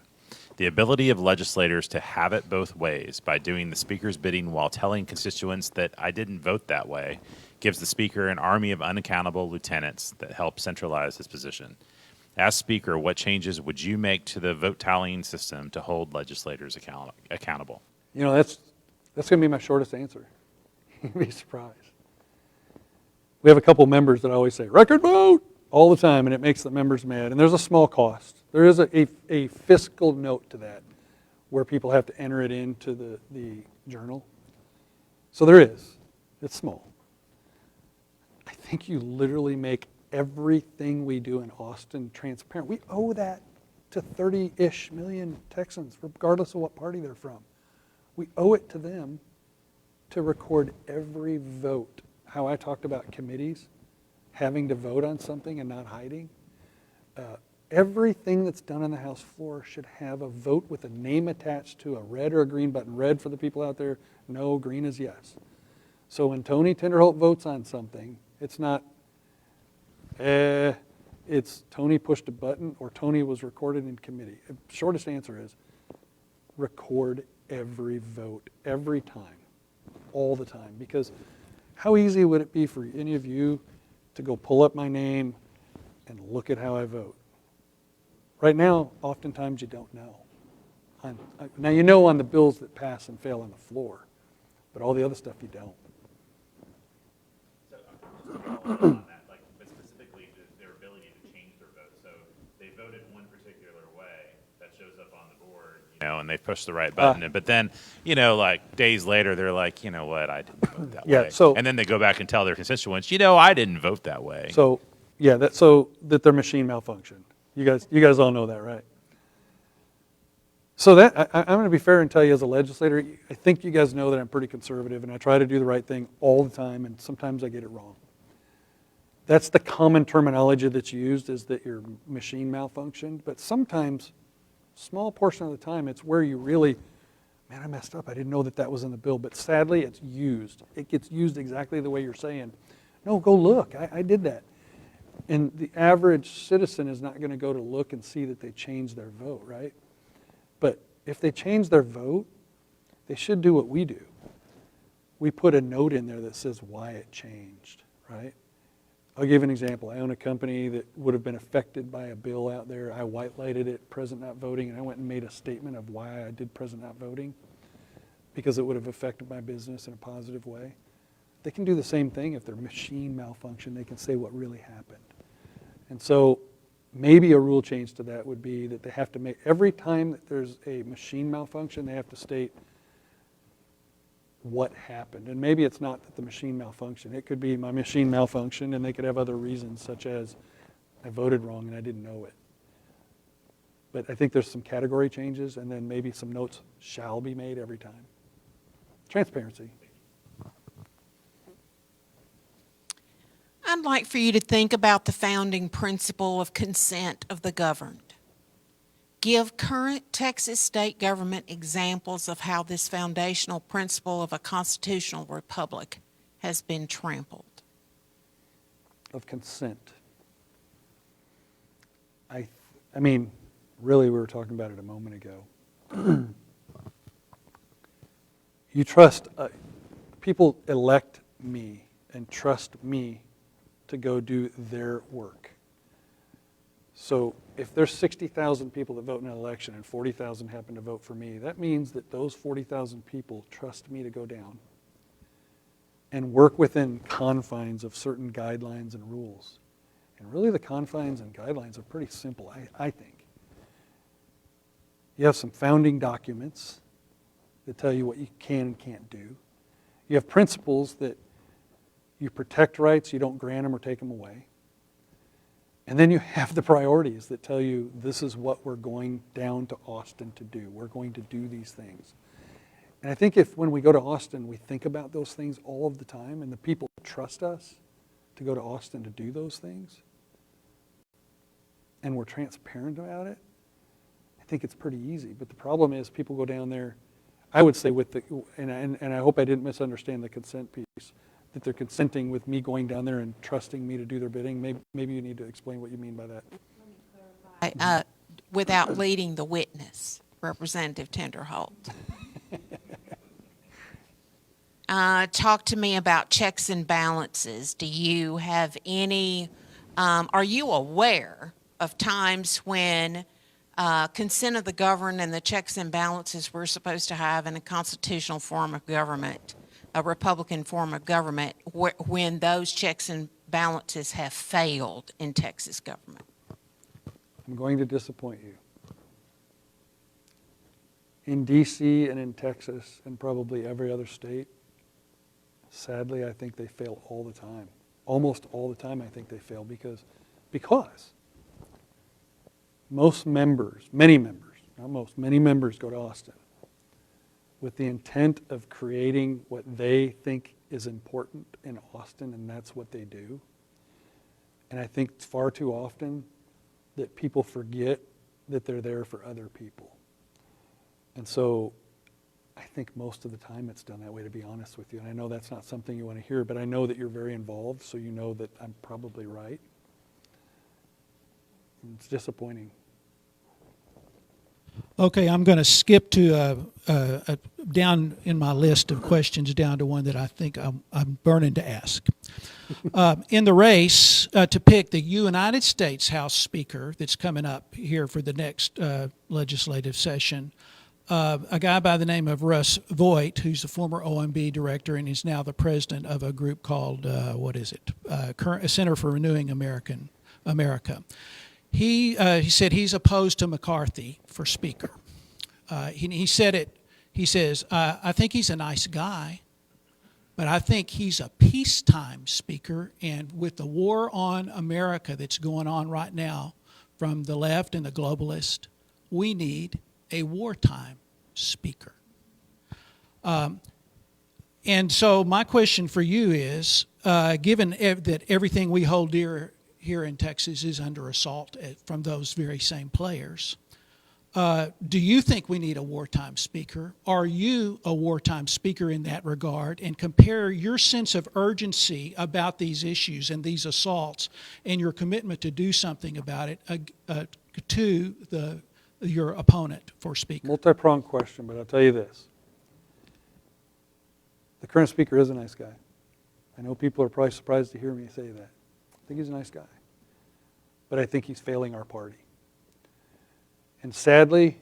The ability of legislators to have it both ways by doing the speaker's bidding while telling constituents that I didn't vote that way gives the speaker an army of unaccountable lieutenants that help centralize his position. As speaker, what changes would you make to the vote tallying system to hold legislators accountable? You know, that's going to be my shortest answer. You'd be surprised. We have a couple members that always say, record vote, all the time, and it makes the members mad. And there's a small cost. There is a fiscal note to that where people have to enter it into the journal. So there is. It's small. I think you literally make everything we do in Austin transparent. We owe that to 30-ish million Texans, regardless of what party they're from. We owe it to them to record every vote. How I talked about committees having to vote on something and not hiding. Everything that's done on the House floor should have a vote with a name attached to a red or a green button. Red for the people out there, no, green is yes. So when Tony Tinderholt votes on something, it's not, it's Tony pushed a button or Tony was recorded in committee. The shortest answer is record every vote, every time, all the time. Because how easy would it be for any of you to go pull up my name and look at how I vote? Right now, oftentimes you don't know. Now you know on the bills that pass and fail on the floor, but all the other stuff you don't. So on that, but specifically their ability to change their vote. So they voted one particular way that shows up on the board, and they push the right button. But then, like days later, they're like, you know what, I didn't vote that way. And then they go back and tell their constituents, I didn't vote that way. So yeah, that their machine malfunctioned. You guys all know that, right? So that I'm going to be fair and tell you as a legislator, I think you guys know that I'm pretty conservative and I try to do the right thing all the time, and sometimes I get it wrong. That's the common terminology that's used, is that your machine malfunctioned, but sometimes, small portion of the time, it's where you really, man, I messed up. I didn't know that was in the bill, but sadly it's used. It gets used exactly the way you're saying. No, go look, I did that. And the average citizen is not going to go to look and see that they changed their vote, right? But if they change their vote, they should do what we do. We put a note in there that says why it changed, right? I'll give an example. I own a company that would have been affected by a bill out there. I white-lighted it, present not voting, and I went and made a statement of why I did present not voting, because it would have affected my business in a positive way. They can do the same thing if their machine malfunctioned. They can say what really happened. And so maybe a rule change to that would be that they have to make, every time that there's a machine malfunction, they have to state what happened. And maybe it's not that the machine malfunctioned. It could be my machine malfunctioned, and they could have other reasons, such as I voted wrong and I didn't know it. But I think there's some category changes, and then maybe some notes shall be made every time. Transparency. I'd like for you to think about the founding principle of consent of the governed. Give current Texas state government examples of how this foundational principle of a constitutional republic has been trampled. Of consent. I mean, really, we were talking about it a moment ago. You trust, people elect me and trust me to go do their work. So if there's 60,000 people that vote in an election and 40,000 happen to vote for me, that means that those 40,000 people trust me to go down and work within confines of certain guidelines and rules. And really the confines and guidelines are pretty simple, I think. You have some founding documents that tell you what you can and can't do. You have principles that you protect rights, you don't grant them or take them away. And then you have the priorities that tell you this is what we're going down to Austin to do. We're going to do these things. And I think if when we go to Austin, we think about those things all of the time, and the people trust us to go to Austin to do those things, and we're transparent about it, I think it's pretty easy. But the problem is people go down there, I would say with the, and I hope I didn't misunderstand the consent piece, that they're consenting with me going down there and trusting me to do their bidding. Maybe you need to explain what you mean by that. Without leading the witness, Representative Tinderholt. Talk to me about checks and balances. Do you have any, are you aware of times when consent of the governed and the checks and balances we're supposed to have in a constitutional form of government, a Republican form of government, when those checks and balances have failed in Texas government? I'm going to disappoint you. In D.C. and in Texas and probably every other state, sadly, I think they fail all the time. Almost all the time I think they fail because most members, many members, not most, many members go to Austin with the intent of creating what they think is important in Austin, and that's what they do. And I think far too often that people forget that they're there for other people. And so I think most of the time it's done that way, to be honest with you. And I know that's not something you want to hear, but I know that you're very involved, so you know that I'm probably right. And it's disappointing. Okay, I'm going to skip to down in my list of questions down to one that I think I'm burning to ask. In the race to pick the United States House Speaker that's coming up here for the next legislative session, a guy by the name of Russ Voigt, who's a former OMB director and is now the president of a group called, Center for Renewing America. He said he's opposed to McCarthy for Speaker. He said it. He says, I think he's a nice guy, but I think he's a peacetime Speaker. And with the war on America that's going on right now from the left and the globalists, we need a wartime Speaker. And so my question for you is, given that everything we hold dear here in Texas is under assault from those very same players, do you think we need a wartime Speaker? Are you a wartime Speaker in that regard? And compare your sense of urgency about these issues and these assaults and your commitment to do something about it to your opponent for Speaker. Multi-pronged question, but I'll tell you this. The current Speaker is a nice guy. I know people are probably surprised to hear me say that. I think he's a nice guy. But I think he's failing our party. And sadly,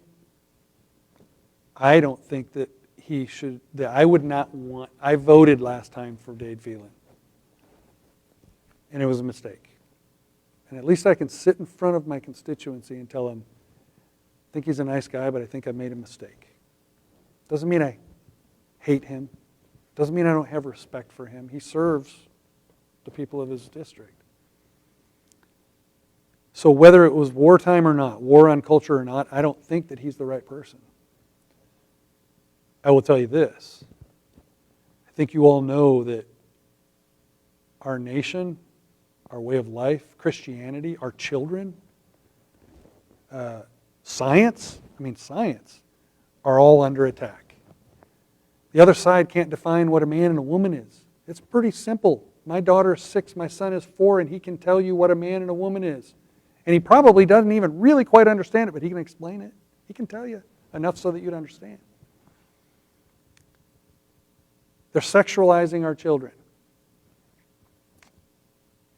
I don't think that he should, that I would not want, I voted last time for Dade Phelan. And it was a mistake. And at least I can sit in front of my constituency and tell them, I think he's a nice guy, but I think I made a mistake. Doesn't mean I hate him. Doesn't mean I don't have respect for him. He serves the people of his district. So whether it was wartime or not, war on culture or not, I don't think that he's the right person. I will tell you this. I think you all know that our nation, our way of life, Christianity, our children, science are all under attack. The other side can't define what a man and a woman is. It's pretty simple. My daughter is 6, my son is 4, and he can tell you what a man and a woman is. And he probably doesn't even really quite understand it, but he can explain it. He can tell you enough so that you'd understand. They're sexualizing our children.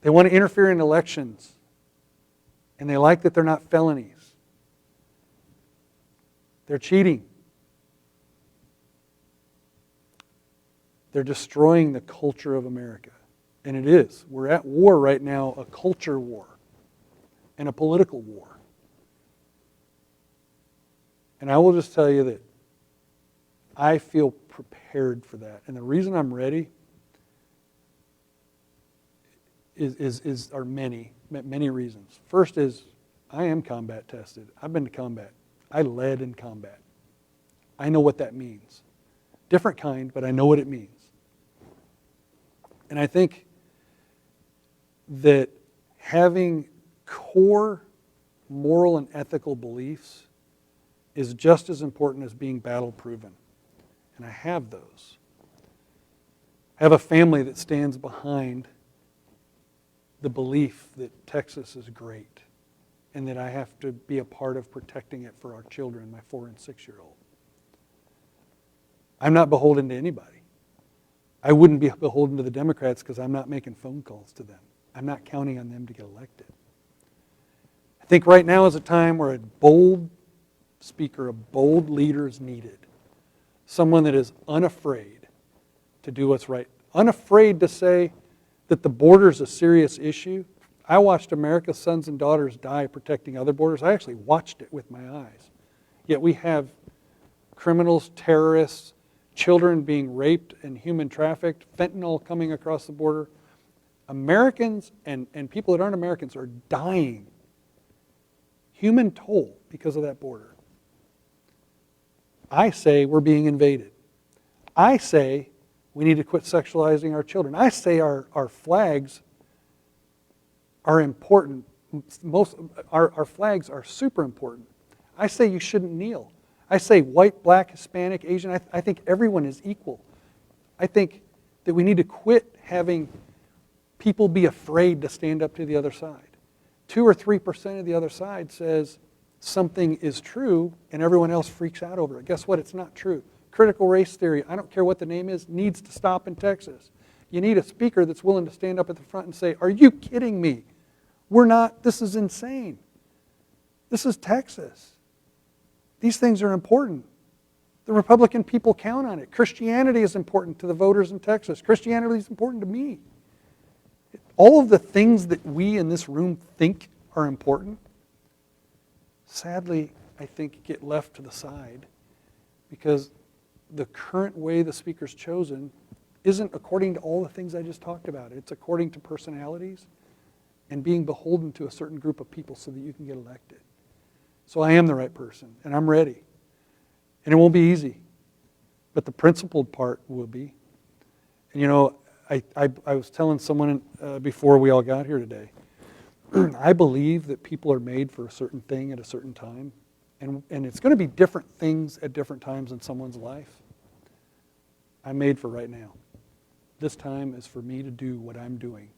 They want to interfere in elections, and they like that they're not felonies. They're cheating. They're destroying the culture of America. And it is. We're at war right now, a culture war and a political war. And I will just tell you that I feel prepared for that. And the reason I'm ready are many reasons. First is I am combat tested. I've been to combat. I led in combat. I know what that means. Different kind, but I know what it means. And I think that having core moral and ethical beliefs is just as important as being battle-proven. And I have those. I have a family that stands behind the belief that Texas is great and that I have to be a part of protecting it for our children, my 4- and 6-year-old. I'm not beholden to anybody. I wouldn't be beholden to the Democrats because I'm not making phone calls to them. I'm not counting on them to get elected. I think right now is a time where a bold speaker, a bold leader is needed. Someone that is unafraid to do what's right. Unafraid to say that the border is a serious issue. I watched America's sons and daughters die protecting other borders. I actually watched it with my eyes. Yet we have criminals, terrorists, children being raped and human trafficked, fentanyl coming across the border. Americans and people that aren't Americans are dying. Human toll because of that border. I say we're being invaded. I say we need to quit sexualizing our children. I say our flags are important. Our flags are super important. I say you shouldn't kneel. I say white, black, Hispanic, Asian. I think everyone is equal. I think that we need to quit having people be afraid to stand up to the other side. 2 or 3% of the other side says something is true and everyone else freaks out over it. Guess what? It's not true. Critical race theory, I don't care what the name is, needs to stop in Texas. You need a speaker that's willing to stand up at the front and say, are you kidding me? We're not, this is insane. This is Texas. These things are important. The Republican people count on it. Christianity is important to the voters in Texas. Christianity is important to me. All of the things that we in this room think are important, sadly, I think get left to the side because the current way the speaker's chosen isn't according to all the things I just talked about. It's according to personalities and being beholden to a certain group of people so that you can get elected. So I am the right person, and I'm ready. And it won't be easy, but the principled part will be. And you know, I was telling someone before we all got here today, I believe that people are made for a certain thing at a certain time, and it's going to be different things at different times in someone's life. I'm made for right now. This time is for me to do what I'm doing.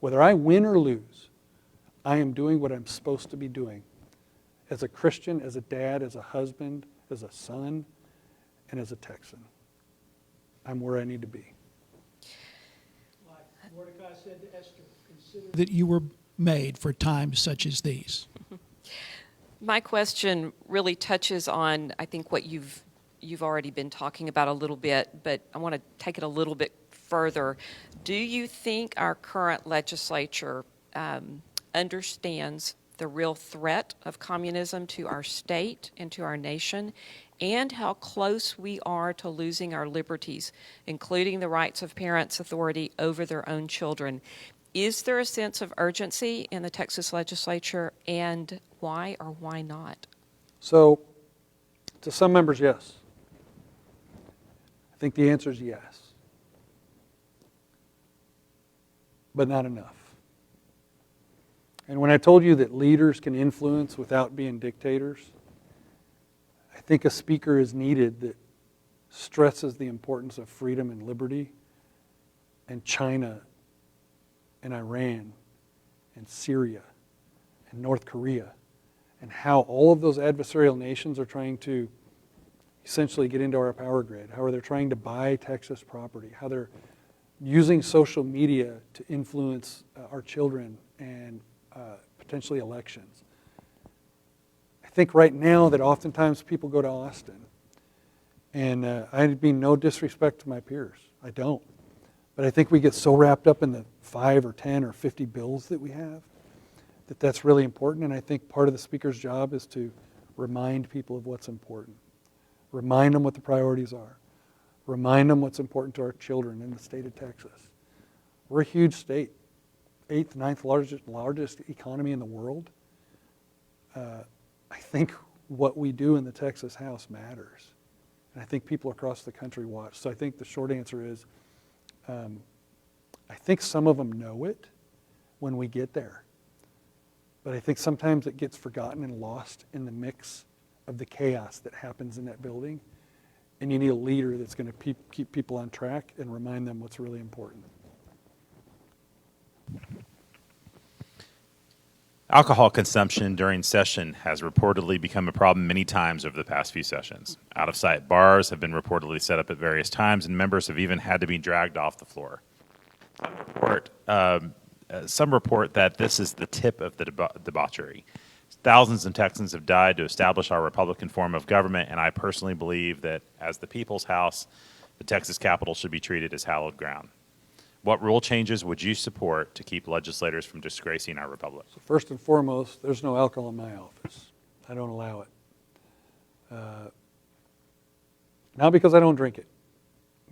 Whether I win or lose, I am doing what I'm supposed to be doing. As a Christian, as a dad, as a husband, as a son, and as a Texan. I'm where I need to be. Like Mordecai said to Esther, consider that you were made for times such as these. My question really touches on, I think, what you've already been talking about a little bit, but I want to take it a little bit further. Do you think our current legislature understands the real threat of communism to our state and to our nation, and how close we are to losing our liberties, including the rights of parents' authority over their own children? Is there a sense of urgency in the Texas legislature, and why or why not? So, to some members, yes. I think the answer is yes. But not enough. And when I told you that leaders can influence without being dictators, I think a speaker is needed that stresses the importance of freedom and liberty, and China and Iran and Syria and North Korea, and how all of those adversarial nations are trying to essentially get into our power grid, how they're trying to buy Texas property, how they're using social media to influence our children and potentially elections. I think right now that oftentimes people go to Austin, and I mean no disrespect to my peers, I don't. But I think we get so wrapped up in the 5 or 10 or 50 bills that we have that that's really important, and I think part of the speaker's job is to remind people of what's important. Remind them what the priorities are. Remind them what's important to our children in the state of Texas. We're a huge state. 8th, 9th largest economy in the world. I think what we do in the Texas House matters. And I think people across the country watch. So I think the short answer is, I think some of them know it when we get there. But I think sometimes it gets forgotten and lost in the mix of the chaos that happens in that building. And you need a leader that's going to keep people on track and remind them what's really important. Alcohol consumption during session has reportedly become a problem many times over the past few sessions. Out-of-sight bars have been reportedly set up at various times, and members have even had to be dragged off the floor. Some report that this is the tip of the debauchery. Thousands of Texans have died to establish our Republican form of government, and I personally believe that as the people's house, the Texas Capitol should be treated as hallowed ground. What rule changes would you support to keep legislators from disgracing our republic? So first and foremost, there's no alcohol in my office. I don't allow it. Not because I don't drink it,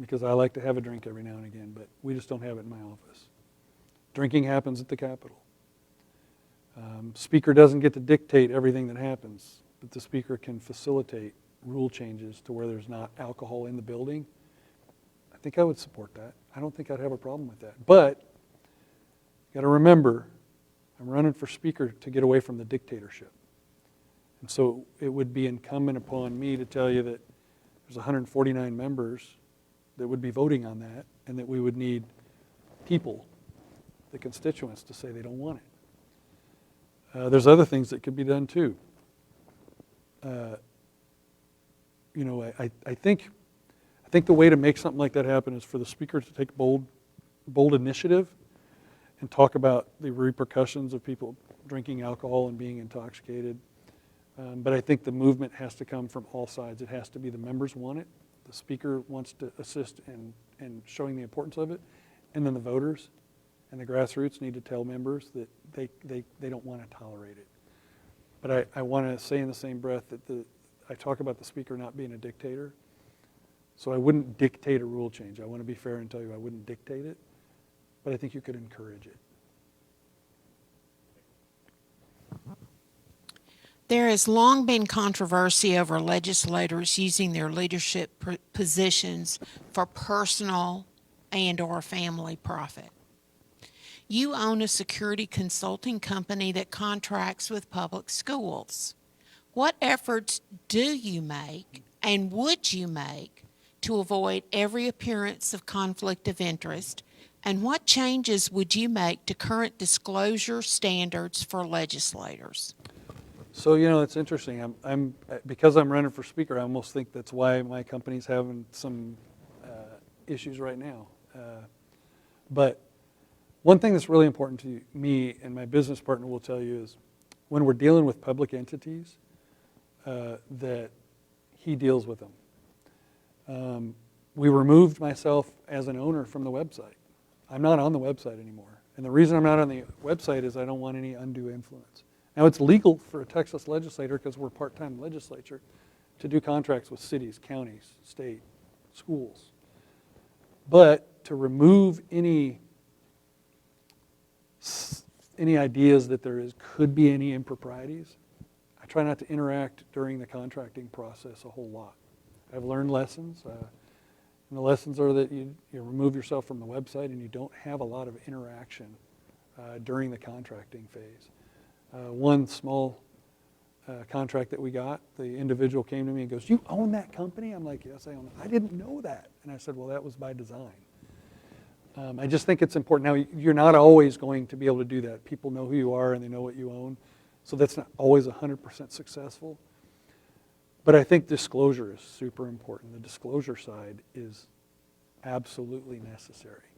because I like to have a drink every now and again, but we just don't have it in my office. Drinking happens at the Capitol. Speaker doesn't get to dictate everything that happens, but the speaker can facilitate rule changes to where there's not alcohol in the building. I think I would support that. I don't think I'd have a problem with that. But you got to remember, I'm running for speaker to get away from the dictatorship. And so it would be incumbent upon me to tell you that there's 149 members that would be voting on that, and that we would need people, the constituents, to say they don't want it. There's other things that could be done too. I think the way to make something like that happen is for the speaker to take bold initiative and talk about the repercussions of people drinking alcohol and being intoxicated. But I think the movement has to come from all sides. It has to be the members want it, the speaker wants to assist in showing the importance of it, and then the voters and the grassroots need to tell members that they don't want to tolerate it. But I want to say in the same breath that I talk about the speaker not being a dictator. So I wouldn't dictate a rule change. I want to be fair and tell you I wouldn't dictate it, but I think you could encourage it. There has long been controversy over legislators using their leadership positions for personal and/or family profit. You own a security consulting company that contracts with public schools. What efforts do you make and would you make to avoid every appearance of conflict of interest? And what changes would you make to current disclosure standards for legislators? So, it's interesting. Because I'm running for speaker, I almost think that's why my company's having some issues right now. But one thing that's really important to me and my business partner will tell you is when we're dealing with public entities, that he deals with them. We removed myself as an owner from the website. I'm not on the website anymore. And the reason I'm not on the website is I don't want any undue influence. Now, it's legal for a Texas legislator, because we're a part-time legislature, to do contracts with cities, counties, state, schools. But to remove any ideas that could be any improprieties, I try not to interact during the contracting process a whole lot. I've learned lessons, and the lessons are that you remove yourself from the website and you don't have a lot of interaction during the contracting phase. One small contract that we got, the individual came to me and goes, "You own that company?" I'm like, "Yes, I own it." "I didn't know that." And I said, "Well, that was by design." I just think it's important. Now, you're not always going to be able to do that. People know who you are and they know what you own. So that's not always 100% successful. But I think disclosure is super important. The disclosure side is absolutely necessary.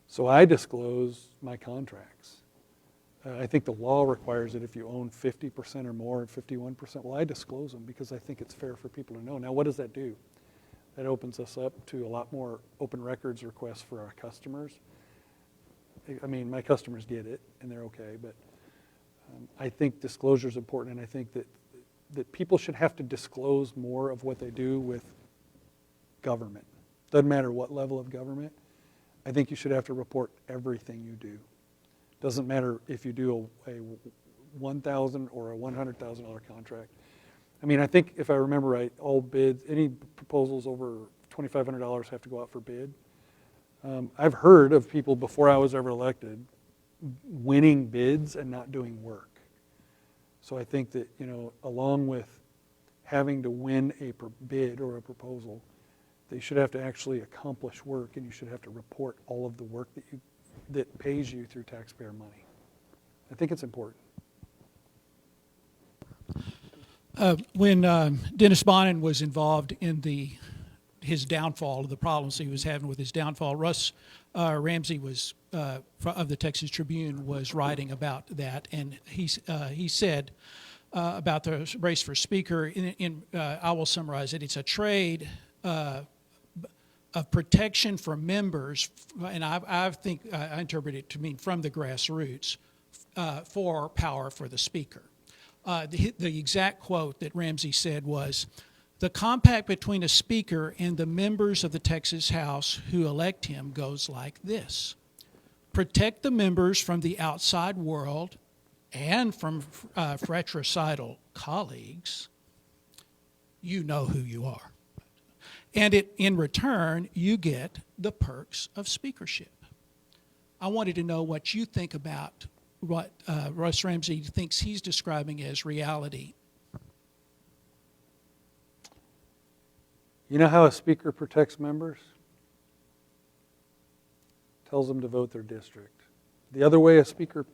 So I disclose my contracts. I think the law requires that if you own 50% or more and 51%, well, I disclose them because I think it's fair for people to know. Now, what does that do? That opens us up to a lot more open records requests for our customers. I mean, my customers get it, and they're okay, but I think disclosure is important, and I think that people should have to disclose more of what they do with government. Doesn't matter what level of government. I think you should have to report everything you do. Doesn't matter if you do a $1,000 or a $100,000 contract. I mean, I think if I remember right, all bids, any proposals over $2,500 have to go out for bid. I've heard of people before I was ever elected winning bids and not doing work. So I think that, along with having to win a bid or a proposal, they should have to actually accomplish work, and you should have to report all of the work that pays you through taxpayer money. I think it's important. When Dennis Bonnen was involved in his downfall, the problems he was having with his downfall, Russ Ramsey was of the Texas Tribune was writing about that, and he said about the race for speaker. I will summarize it. It's a trade of protection for members, and I think I interpret it to mean from the grassroots for power for the speaker. The exact quote that Ramsey said was, "The compact between a speaker and the members of the Texas House who elect him goes like this. Protect the members from the outside world and from fratricidal colleagues. You know who you are. And in return, you get the perks of speakership." I wanted to know what you think about what Russ Ramsey thinks he's describing as reality. You know how a speaker protects members? Tells them to vote their district. The other way a speaker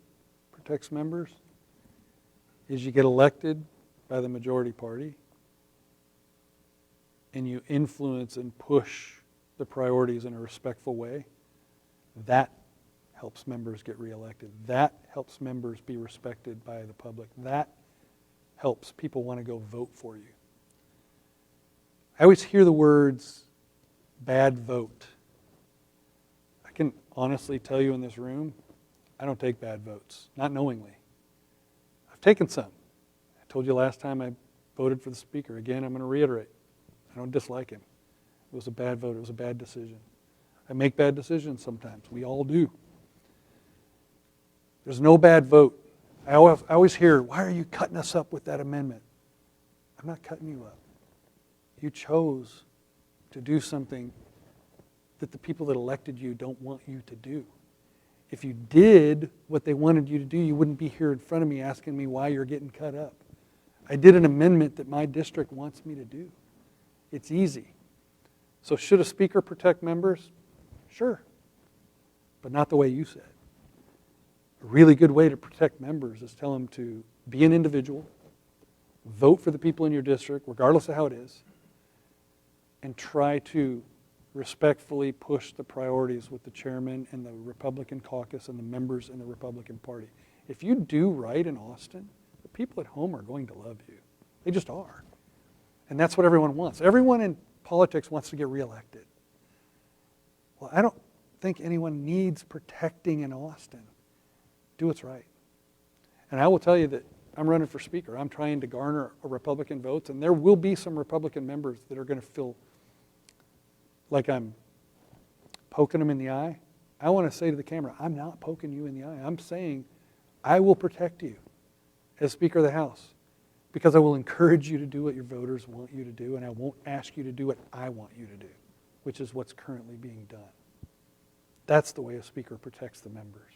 protects members is you get elected by the majority party and you influence and push the priorities in a respectful way. That helps members get reelected. That helps members be respected by the public. That helps people want to go vote for you. I always hear the words, bad vote. I can honestly tell you in this room, I don't take bad votes, not knowingly. I've taken some. I told you last time I voted for the speaker. Again, I'm going to reiterate. I don't dislike him. It was a bad vote. It was a bad decision. I make bad decisions sometimes. We all do. There's no bad vote. I always hear, why are you cutting us up with that amendment? I'm not cutting you up. You chose to do something that the people that elected you don't want you to do. If you did what they wanted you to do, you wouldn't be here in front of me asking me why you're getting cut up. I did an amendment that my district wants me to do. It's easy. So should a speaker protect members? Sure. But not the way you said. A really good way to protect members is tell them to be an individual, vote for the people in your district, regardless of how it is, and try to respectfully push the priorities with the chairman and the Republican caucus and the members in the Republican Party. If you do right in Austin, the people at home are going to love you. They just are. And that's what everyone wants. Everyone in politics wants to get reelected. Well, I don't think anyone needs protecting in Austin. Do what's right. And I will tell you that I'm running for speaker. I'm trying to garner Republican votes, and there will be some Republican members that are going to feel like I'm poking them in the eye. I want to say to the camera, I'm not poking you in the eye. I'm saying I will protect you as Speaker of the House because I will encourage you to do what your voters want you to do, and I won't ask you to do what I want you to do, which is what's currently being done. That's the way a speaker protects the members.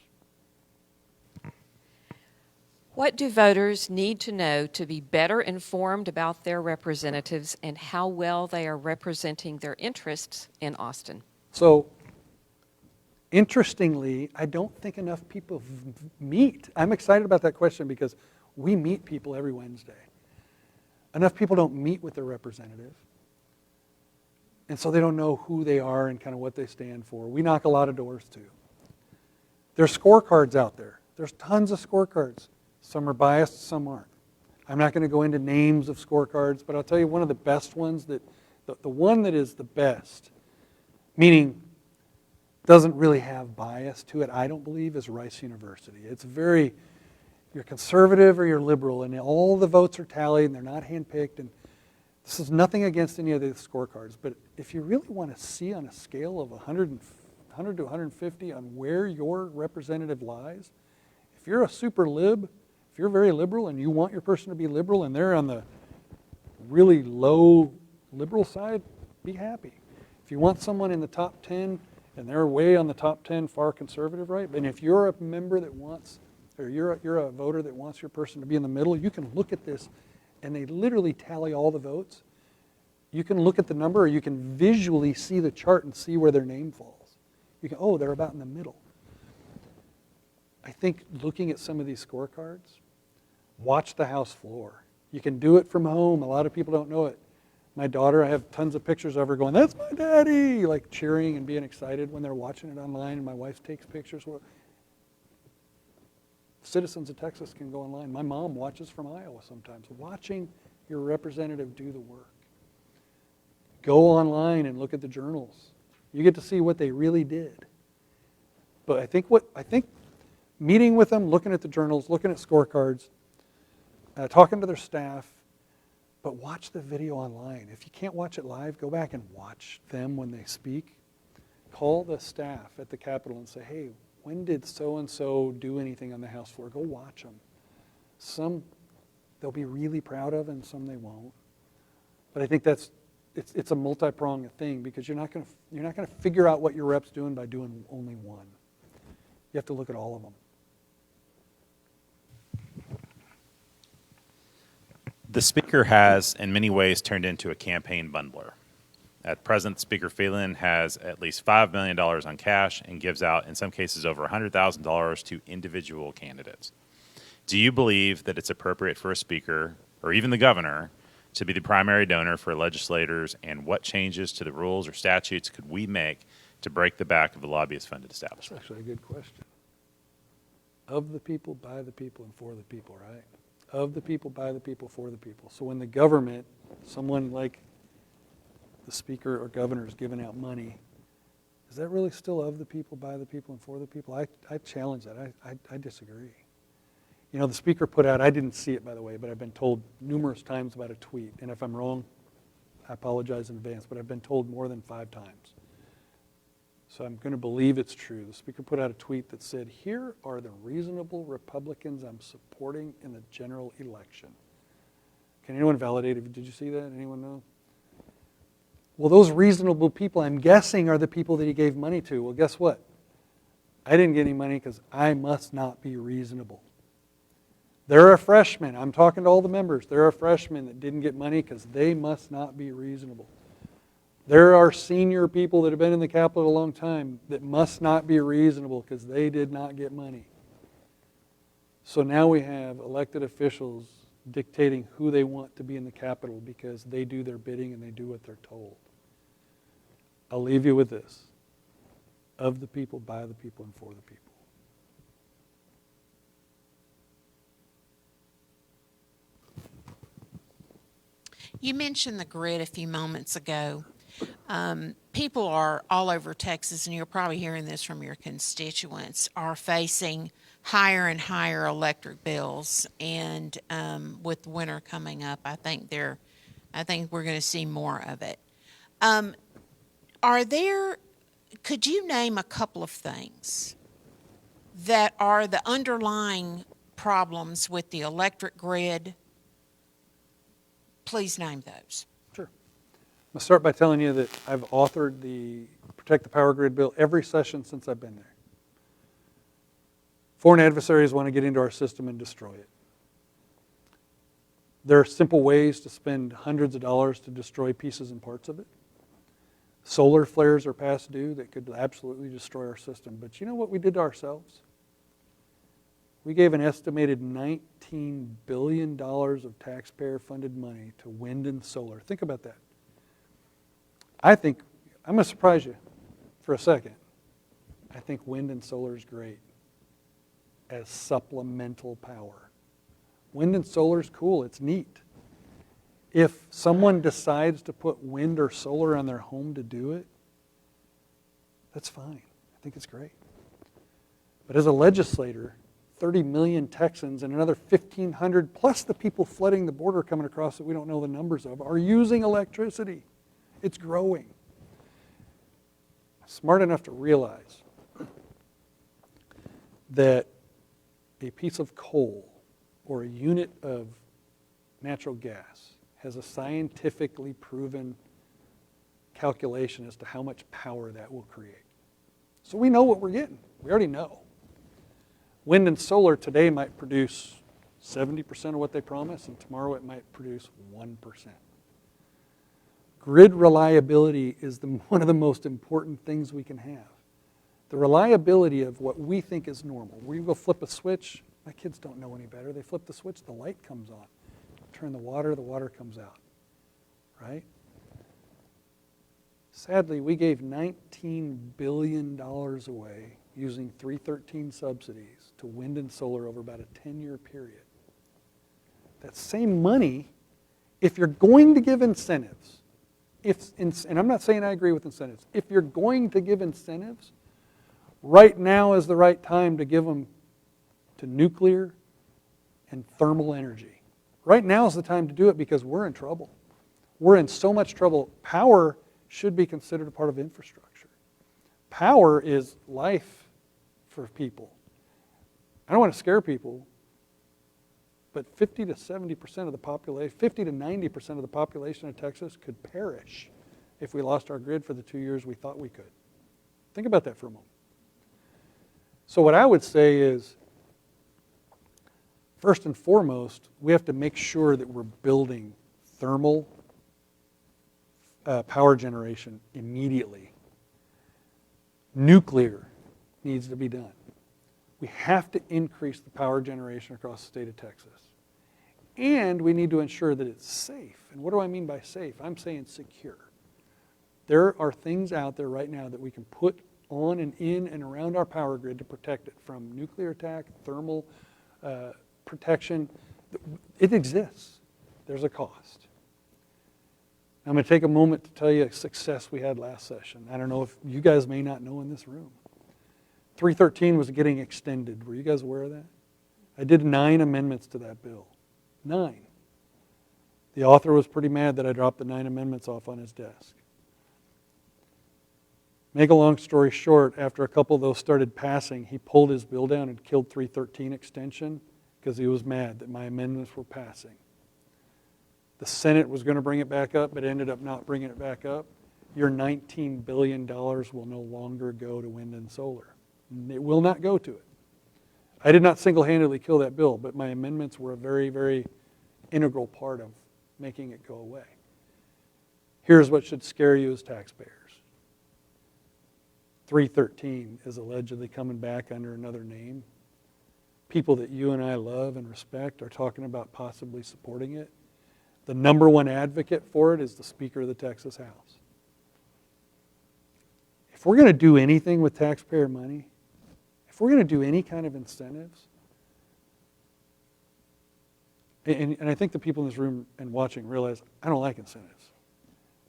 What do voters need to know to be better informed about their representatives and how well they are representing their interests in Austin? So, interestingly, I don't think enough people meet. I'm excited about that question because we meet people every Wednesday. Enough people don't meet with their representative. And so they don't know who they are and kind of what they stand for. We knock a lot of doors too. There's scorecards out there. There's tons of scorecards. Some are biased, some aren't. I'm not going to go into names of scorecards, but I'll tell you one of the best ones, the one that is the best, meaning doesn't really have bias to it, I don't believe, is Rice University. It's very, you're conservative or you're liberal, and all the votes are tallied, and they're not handpicked, and this is nothing against any of the scorecards, but if you really want to see on a scale of 100 to 150 on where your representative lies, if you're a super lib, if you're very liberal and you want your person to be liberal and they're on the really low liberal side, be happy. If you want someone in the top 10 and they're way on the top 10 far conservative right, and if you're a member that wants, or you're a voter that wants your person to be in the middle, you can look at this and they literally tally all the votes. You can look at the number, or you can visually see the chart and see where their name falls. You can, oh, they're about in the middle. I think looking at some of these scorecards, watch the House floor. You can do it from home. A lot of people don't know it. My daughter, I have tons of pictures of her going, "That's my daddy," like cheering and being excited when they're watching it online, and my wife takes pictures. Citizens of Texas can go online. My mom watches from Iowa sometimes. Watching your representative do the work. Go online and look at the journals. You get to see what they really did. But I think meeting with them, looking at the journals, looking at scorecards, talking to their staff, but watch the video online. If you can't watch it live, go back and watch them when they speak. Call the staff at the Capitol and say, "Hey, when did so-and-so do anything on the House floor?" Go watch them. Some they'll be really proud of and some they won't. But I think it's a multi-pronged thing, because you're not going to figure out what your rep's doing by doing only one. You have to look at all of them. The speaker has, in many ways, turned into a campaign bundler. At present, Speaker Phelan has at least $5 million on cash and gives out, in some cases, over $100,000 to individual candidates. Do you believe that it's appropriate for a speaker, or even the governor, to be the primary donor for legislators, and what changes to the rules or statutes could we make to break the back of the lobbyist-funded That's establishment? actually a good question. Of the people, by the people, and for the people, right? Of the people, by the people, for the people. So when the government, someone like the speaker or governor is giving out money, is that really still of the people, by the people, and for the people? I challenge that. I disagree. You know, the speaker put out, I didn't see it, by the way, but I've been told numerous times about a tweet. And if I'm wrong, I apologize in advance, but I've been told more than 5 times. So I'm going to believe it's true. The speaker put out a tweet that said, "Here are the reasonable Republicans I'm supporting in the general election." Can anyone validate it? Did you see that? Anyone know? Well, those reasonable people, I'm guessing, are the people that he gave money to. Well, guess what? I didn't get any money because I must not be reasonable. There are freshmen. I'm talking to all the members. There are freshmen that didn't get money because they must not be reasonable. There are senior people that have been in the Capitol a long time that must not be reasonable because they did not get money. So now we have elected officials dictating who they want to be in the Capitol because they do their bidding and they do what they're told. I'll leave you with this. Of the people, by the people, and for the people. You mentioned the grid a few moments ago. People are all over Texas, and you're probably hearing this from your constituents, are facing higher and higher electric bills. And with winter coming up, I think we're going to see more of it. Could you name a couple of things that are the underlying problems with the electric grid? Please name those. Sure. I'm going to start by telling you that I've authored the Protect the Power Grid bill every session since I've been there. Foreign adversaries want to get into our system and destroy it. There are simple ways to spend hundreds of dollars to destroy pieces and parts of it. Solar flares are past due that could absolutely destroy our system. But you know what we did to ourselves? We gave an estimated $19 billion of taxpayer-funded money to wind and solar. Think about that. I'm going to surprise you for a second. I think wind and solar is great as supplemental power. Wind and solar is cool. It's neat. If someone decides to put wind or solar on their home to do it, that's fine. I think it's great. But as a legislator, 30 million Texans and another 1,500, plus the people flooding the border coming across that we don't know the numbers of, are using electricity. It's growing. Smart enough to realize that a piece of coal or a unit of natural gas has a scientifically proven calculation as to how much power that will create. So we know what we're getting. We already know. Wind and solar today might produce 70% of what they promise, and tomorrow it might produce 1%. Grid reliability is one of the most important things we can have. The reliability of what we think is normal. We go flip a switch. My kids don't know any better. They flip the switch, the light comes on. Turn the water comes out. Right? Sadly, we gave $19 billion away using 313 subsidies to wind and solar over about a 10-year period. That same money, if you're going to give incentives, and I'm not saying I agree with incentives, if you're going to give incentives, right now is the right time to give them to nuclear and thermal energy. Right now is the time to do it because we're in trouble. We're in so much trouble. Power should be considered a part of infrastructure. Power is life for people. I don't want to scare people, but 50 to 70% of the population, 50 to 90% of the population of Texas could perish if we lost our grid for the 2 years we thought we could. Think about that for a moment. So what I would say is, first and foremost, we have to make sure that we're building thermal power generation immediately. Nuclear needs to be done. We have to increase the power generation across the state of Texas. And we need to ensure that it's safe. And what do I mean by safe? I'm saying secure. There are things out there right now that we can put on and in and around our power grid to protect it from nuclear attack, thermal protection. It exists. There's a cost. I'm going to take a moment to tell you a success we had last session. I don't know if you guys may not know in this room. 313 was getting extended. Were you guys aware of that? I did 9 amendments to that bill. 9. The author was pretty mad that I dropped the 9 amendments off on his desk. Make a long story short, after a couple of those started passing, he pulled his bill down and killed 313 extension because he was mad that my amendments were passing. The Senate was going to bring it back up, but ended up not bringing it back up. Your $19 billion will no longer go to wind and solar. It will not go to it. I did not single-handedly kill that bill, but my amendments were a very, very integral part of making it go away. Here's what should scare you as taxpayers. 313 is allegedly coming back under another name. People that you and I love and respect are talking about possibly supporting it. The number one advocate for it is the Speaker of the Texas House. If we're going to do anything with taxpayer money, if we're going to do any kind of incentives, and I think the people in this room and watching realize I don't like incentives.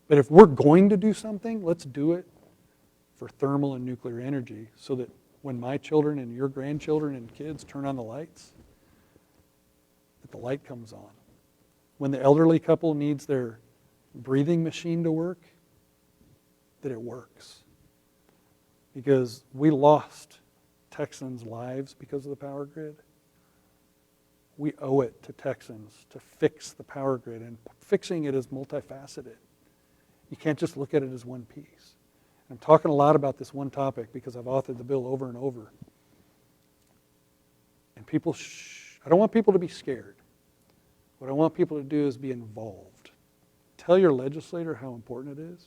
But if we're going to do something, let's do it for thermal and nuclear energy so that when my children and your grandchildren and kids turn on the lights, that the light comes on. When the elderly couple needs their breathing machine to work, that it works. Because we lost Texans' lives because of the power grid. We owe it to Texans to fix the power grid, and fixing it is multifaceted. You can't just look at it as one piece. I'm talking a lot about this one topic because I've authored the bill over and over. And people, I don't want people to be scared. What I want people to do is be involved. Tell your legislator how important it is.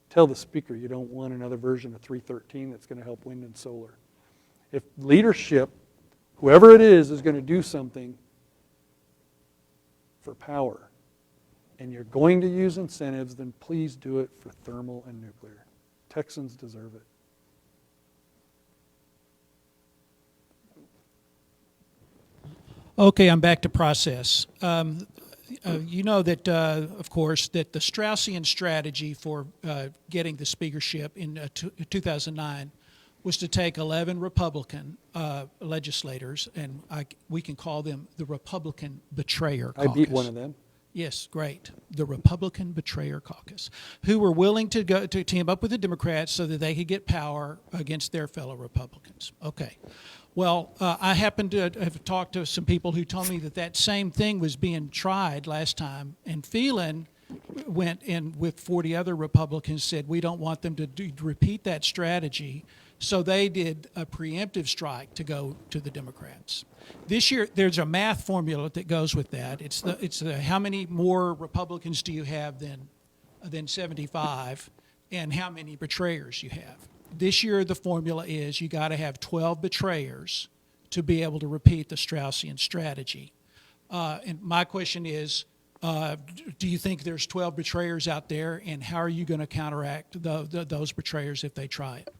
Tell the Speaker you don't want another version of 313 that's going to help wind and solar. If leadership, whoever it is going to do something for power, and you're going to use incentives, then please do it for thermal and nuclear. Texans deserve it. Okay, I'm back to process. You know that, of course, that the Straussian strategy for getting the speakership in 2009 was to take 11 Republican legislators, and we can call them the Republican Betrayer Caucus. I beat one of them. Yes, great. The Republican Betrayer Caucus, who were willing to go to team up with the Democrats so that they could get power against their fellow Republicans. Okay. Well, I happened to have talked to some people who told me that that same thing was being tried last time, and Phelan went in with 40 other Republicans, said we don't want them to repeat that strategy, so they did a preemptive strike to go to the Democrats. This year, there's a math formula that goes with that. It's the how many more Republicans do you have than 75, and how many betrayers you have. This year, the formula is you got to have 12 betrayers to be able to repeat the Straussian strategy. And my question is, do you think there's 12 betrayers out there, and how are you going to counteract those betrayers if they try it?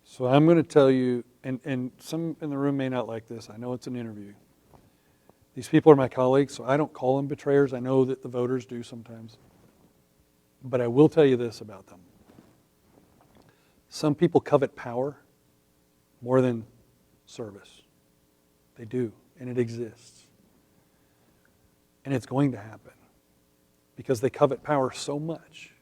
So I'm going to tell you, and some in the room may not like this. I know it's an interview. These people are my colleagues, so I don't call them betrayers. I know that the voters do sometimes. But I will tell you this about them. Some people covet power more than service. They do, and it exists. And it's going to happen because they covet power so much.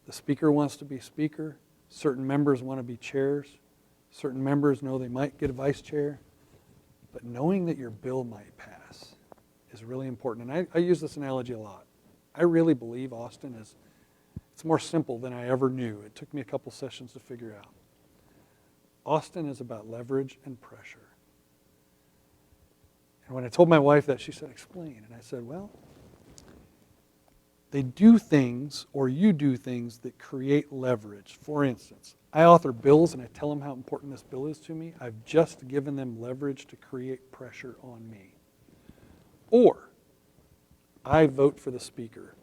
The speaker wants to be speaker. Certain members want to be chairs. Certain members know they might get a vice chair. But knowing that your bill might pass is really important. And I use this analogy a lot. I really believe Austin is, it's more simple than I ever knew. It took me a couple sessions to figure out. Austin is about leverage and pressure. And when I told my wife that, she said, explain. And I said, well, they do things, or you do things that create leverage. For instance, I author bills and I tell them how important this bill is to me. I've just given them leverage to create pressure on me. Or I vote for the speaker.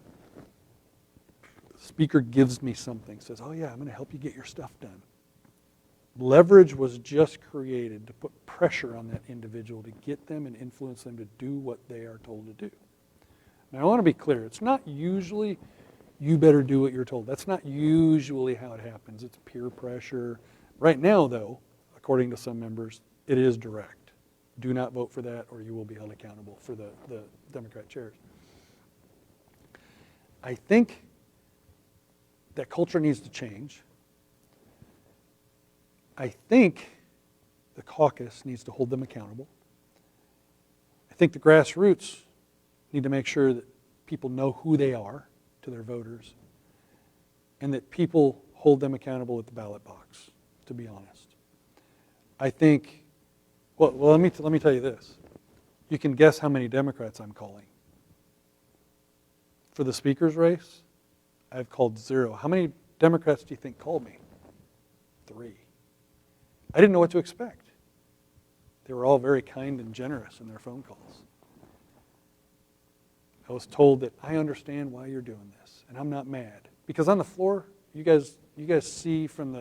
The speaker gives me something, says, oh yeah, I'm going to help you get your stuff done. Leverage was just created to put pressure on that individual to get them and influence them to do what they are told to do. Now, I want to be clear. It's not usually, you better do what you're told. That's not usually how it happens. It's peer pressure. Right now, though, according to some members, it is direct. Do not vote for that or you will be held accountable for the Democrat chairs. I think that culture needs to change. I think the caucus needs to hold them accountable. I think the grassroots need to make sure that people know who they are to their voters and that people hold them accountable at the ballot box, to be honest. I think, well let me tell you this. You can guess how many Democrats I'm calling. For the speaker's race, I've called 0. How many Democrats do you think called me? 3. I didn't know what to expect. They were all very kind and generous in their phone calls. I was told that I understand why you're doing this, and I'm not mad. Because on the floor, you guys see from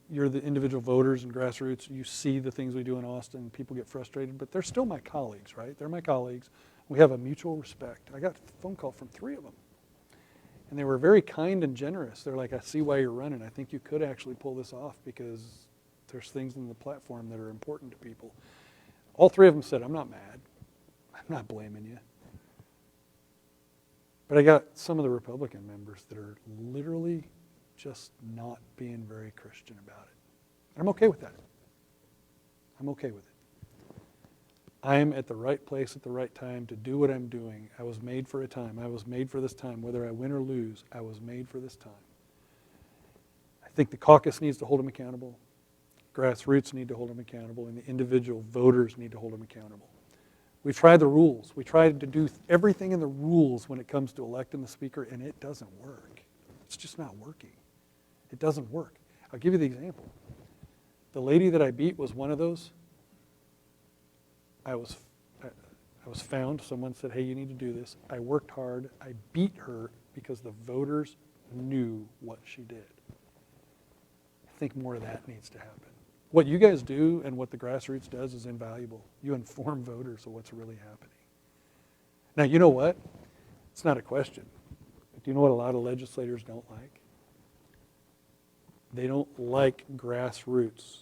you're the individual voters and grassroots, you see the things we do in Austin, people get frustrated, but they're still my colleagues, right? They're my colleagues. We have a mutual respect. I got a phone call from 3 of them. And they were very kind and generous. They're like, I see why you're running. I think you could actually pull this off because there's things in the platform that are important to people. All 3 of them said, I'm not mad. I'm not blaming you. But I got some of the Republican members that are literally just not being very Christian about it. And I'm okay with that. I'm okay with it. I'm at the right place at the right time to do what I'm doing. I was made for a time. I was made for this time. Whether I win or lose, I was made for this time. I think the caucus needs to hold them accountable. Grassroots need to hold them accountable, and the individual voters need to hold them accountable. We tried the rules. We tried to do everything in the rules when it comes to electing the speaker, and it doesn't work. It's just not working. It doesn't work. I'll give you the example. The lady that I beat was one of those. I was found. Someone said, hey, you need to do this. I worked hard. I beat her because the voters knew what she did. I think more of that needs to happen. What you guys do and what the grassroots does is invaluable. You inform voters of what's really happening. Now, you know what? It's not a question. But do you know what a lot of legislators don't like? They don't like grassroots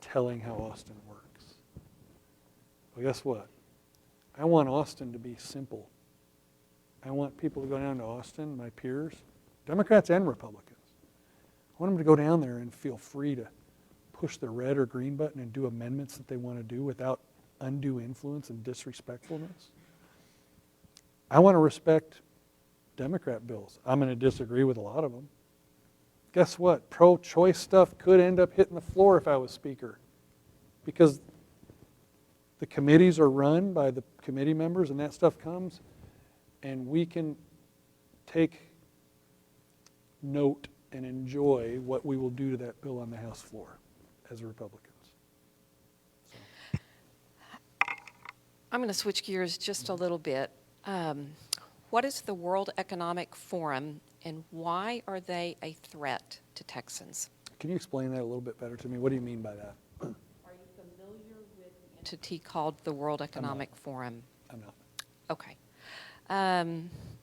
telling how Austin works. Well, guess what? I want Austin to be simple. I want people to go down to Austin, my peers, Democrats and Republicans. I want them to go down there and feel free to push the red or green button and do amendments that they want to do without undue influence and disrespectfulness. I want to respect Democrat bills. I'm going to disagree with a lot of them. Guess what? Pro-choice stuff could end up hitting the floor if I was Speaker, because the committees are run by the committee members and that stuff comes, and we can take note and enjoy what we will do to that bill on the House floor as Republicans. I'm going to switch gears just a little bit. What is the World Economic Forum, and why are they a threat to Texans? Can you explain that a little bit better to me? What do you mean by that? Are you familiar with the entity called the World Economic Forum? I'm not. Okay.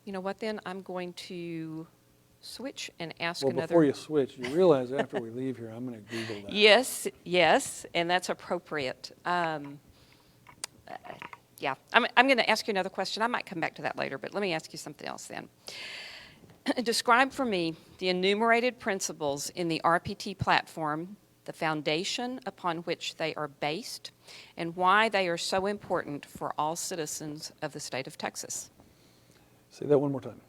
You know what then? I'm going to switch and ask Well, another. before you switch, you realize after we leave here, I'm going to Google that. Yes, and that's appropriate. Yeah, I'm going to ask you another question. I might come back to that later, but let me ask you something else then. Describe for me the enumerated principles in the RPT platform, the foundation upon which they are based, and why they are so important for all citizens of the state of Texas. Say that one more time.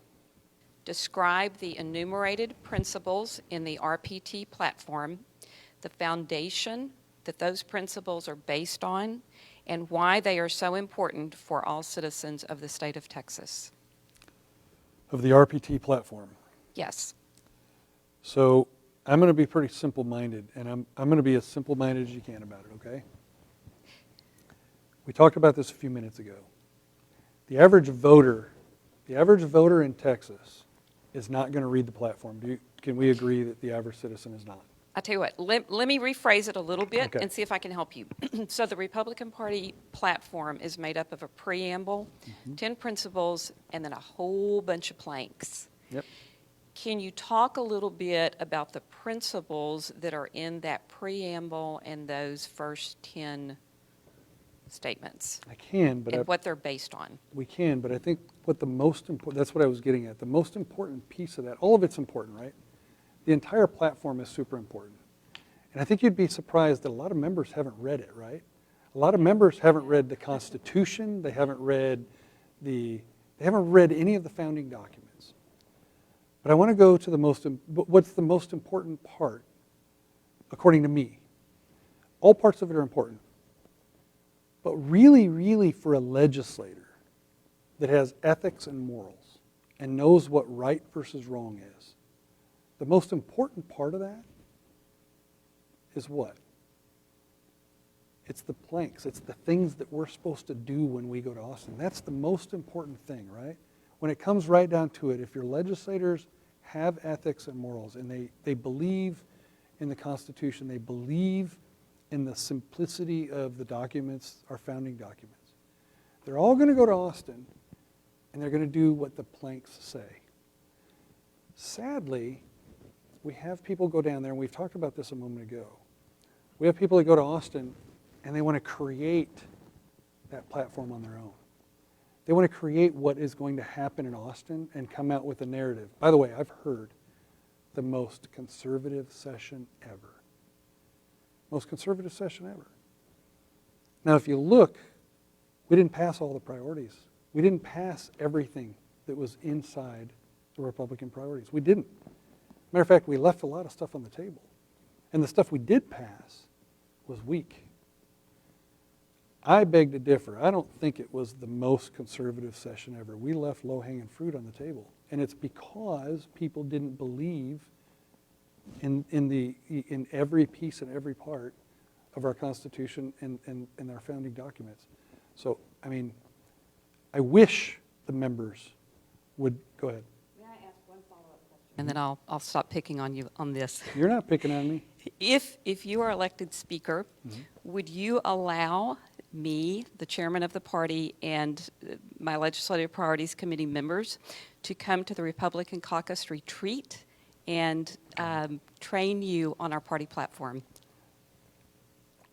Describe the enumerated principles in the RPT platform, the foundation that those principles are based on, and why they are so important for all citizens of the state of Texas. Of the RPT platform. Yes. So I'm going to be pretty simple-minded, and I'm going to be as simple-minded as you can about it, okay? We talked about this a few minutes ago. The average voter in Texas is not going to read the platform. Can we agree that the average citizen is not? I'll tell you what, let me rephrase it a little bit Okay. and see if I can help you. So the Republican Party platform is made up of a preamble, 10 principles, and then a whole bunch of planks. Yep. Can you talk a little bit about the principles that are in that preamble and those first 10 statements? I can, but And what they're based on? we can, but I think what the most important, that's what I was getting at, the most important piece of that, all of it's important, right? The entire platform is super important. And I think you'd be surprised that a lot of members haven't read it, right? A lot of members haven't read the Constitution, they haven't read any of the founding documents. But I want to go to what's the most important part, according to me. All parts of it are important. But really, really for a legislator that has ethics and morals and knows what right versus wrong is, the most important part of that is what? It's the planks. It's the things that we're supposed to do when we go to Austin. That's the most important thing, right? When it comes right down to it, if your legislators have ethics and morals and they believe in the Constitution, they believe in the simplicity of the documents, our founding documents, they're all going to go to Austin and they're going to do what the planks say. Sadly, we have people go down there, and we've talked about this a moment ago. We have people that go to Austin, and they want to create that platform on their own. They want to create what is going to happen in Austin and come out with a narrative. By the way, I've heard the most conservative session ever. Most conservative session ever. Now, if you look, we didn't pass all the priorities. We didn't pass everything that was inside the Republican priorities. We didn't. Matter of fact, we left a lot of stuff on the table. And the stuff we did pass was weak. I beg to differ. I don't think it was the most conservative session ever. We left low-hanging fruit on the table. And it's because people didn't believe in every piece and every part of our Constitution and our founding documents. So, I mean, I wish the members would, go ahead. And then I'll stop picking on you on this. You're not picking on me. If you are elected speaker, would you allow me, the chairman of the party, and my Legislative Priorities Committee members to come to the Republican Caucus retreat and train you on our party platform?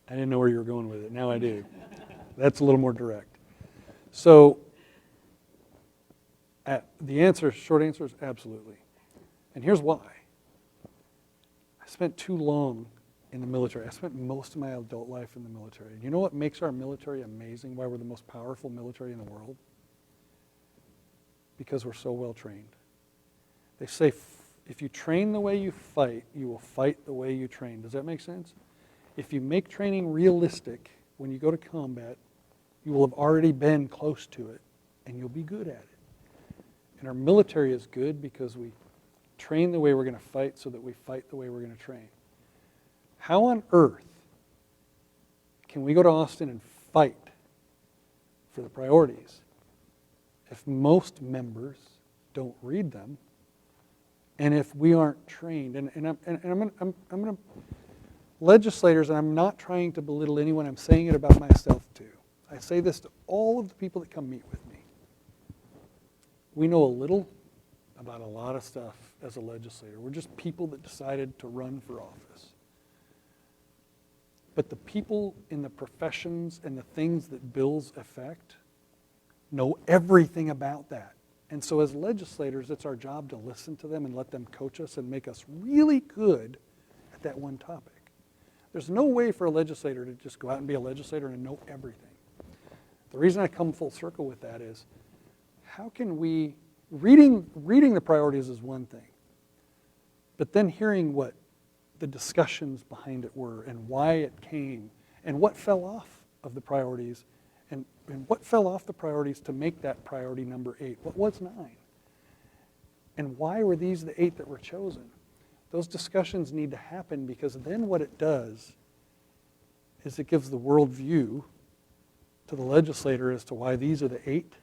I didn't know where you were going with it. Now I do. That's a little more direct. So short answer is absolutely. And here's why. I spent too long in the military. I spent most of my adult life in the military. You know what makes our military amazing? Why we're the most powerful military in the world? Because we're so well trained. They say if you train the way you will fight the way you train. Does that make sense? If you make training realistic, when you go to combat, you will have already been close to it, and you'll be good at it. And our military is good because we train the way we're going to fight so that we fight the way we're going to train. How on earth can we go to Austin and fight for the priorities if most members don't read them, and if we aren't trained? I'm going to legislators, and I'm not trying to belittle anyone. I'm saying it about myself too. I say this to all of the people that come meet with me. We know a little about a lot of stuff as a legislator. We're just people that decided to run for office. But the people in the professions and the things that bills affect know everything about that. And so as legislators, it's our job to listen to them and let them coach us and make us really good at that one topic. There's no way for a legislator to just go out and be a legislator and know everything. The reason I come full circle with that is, how can we, reading the priorities is one thing, but then hearing what the discussions behind it were and why it came and what fell off of the priorities and what fell off the priorities to make that priority number 8. What was 9? And why were these the 8 that were chosen? Those discussions need to happen, because then what it does is it gives the worldview to the legislator as to why these are the 8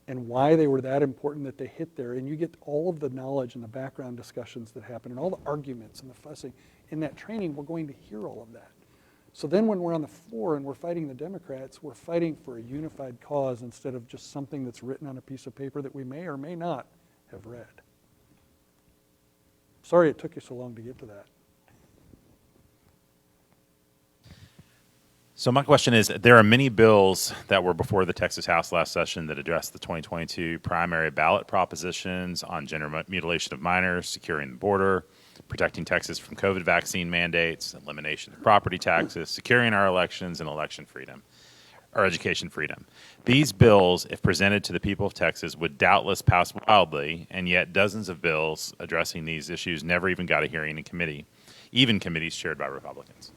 and why they were that important that they hit there. And you get all of the knowledge and the background discussions that happen and all the arguments and the fussing. In that training, we're going to hear all of that. So then when we're on the floor and we're fighting the Democrats, we're fighting for a unified cause instead of just something that's written on a piece of paper that we may or may not have read. Sorry it took you so long to get to that. So my question is, there are many bills that were before the Texas House last session that addressed the 2022 primary ballot propositions on gender mutilation of minors, securing the border, protecting Texas from COVID vaccine mandates, elimination of property taxes, securing our elections, and election freedom, or education freedom. These bills, if presented to the people of Texas, would doubtless pass wildly, and yet dozens of bills addressing these issues never even got a hearing in committee, even committees chaired by Republicans.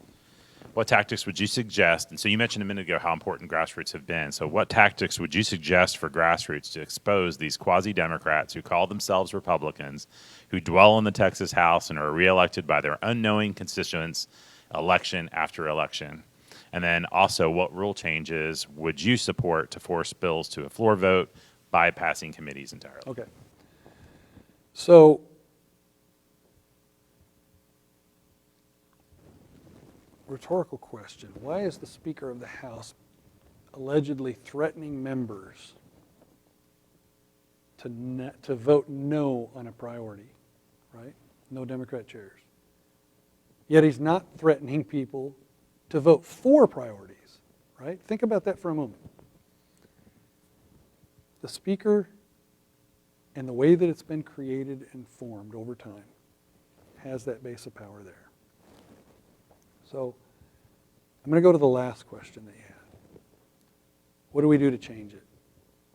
What tactics would you suggest? And so you mentioned a minute ago how important grassroots have been. So what tactics would you suggest for grassroots to expose these quasi-Democrats who call themselves Republicans, who dwell in the Texas House and are reelected by their unknowing constituents election after election? And then also, what rule changes would you support to force bills to a floor vote, bypassing committees entirely? Okay. So rhetorical question. Why is the Speaker of the House allegedly threatening members to vote no on a priority, right? No Democrat chairs. Yet he's not threatening people to vote for priorities, right? Think about that for a moment. The Speaker and the way that it's been created and formed over time has that base of power there. So I'm going to go to the last question that you had. What do we do to change it?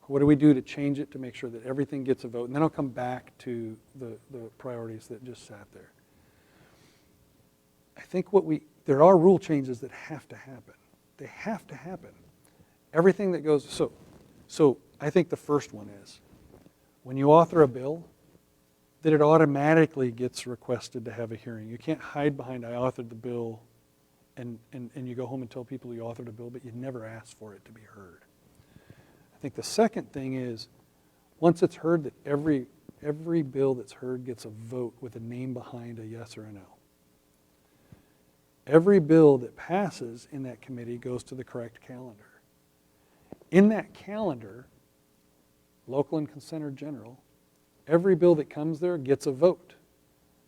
What do we do to change it to make sure that everything gets a vote? And then I'll come back to the priorities that just sat there. I think there are rule changes that have to happen. They have to happen. Everything that goes, so I think the first one is, when you author a bill, that it automatically gets requested to have a hearing. You can't hide behind, I authored the bill, and you go home and tell people you authored a bill, but you never asked for it to be heard. I think the second thing is, once it's heard, that every bill that's heard gets a vote with a name behind a yes or a no. Every bill that passes in that committee goes to the correct calendar. In that calendar, local and consent or general, every bill that comes there gets a vote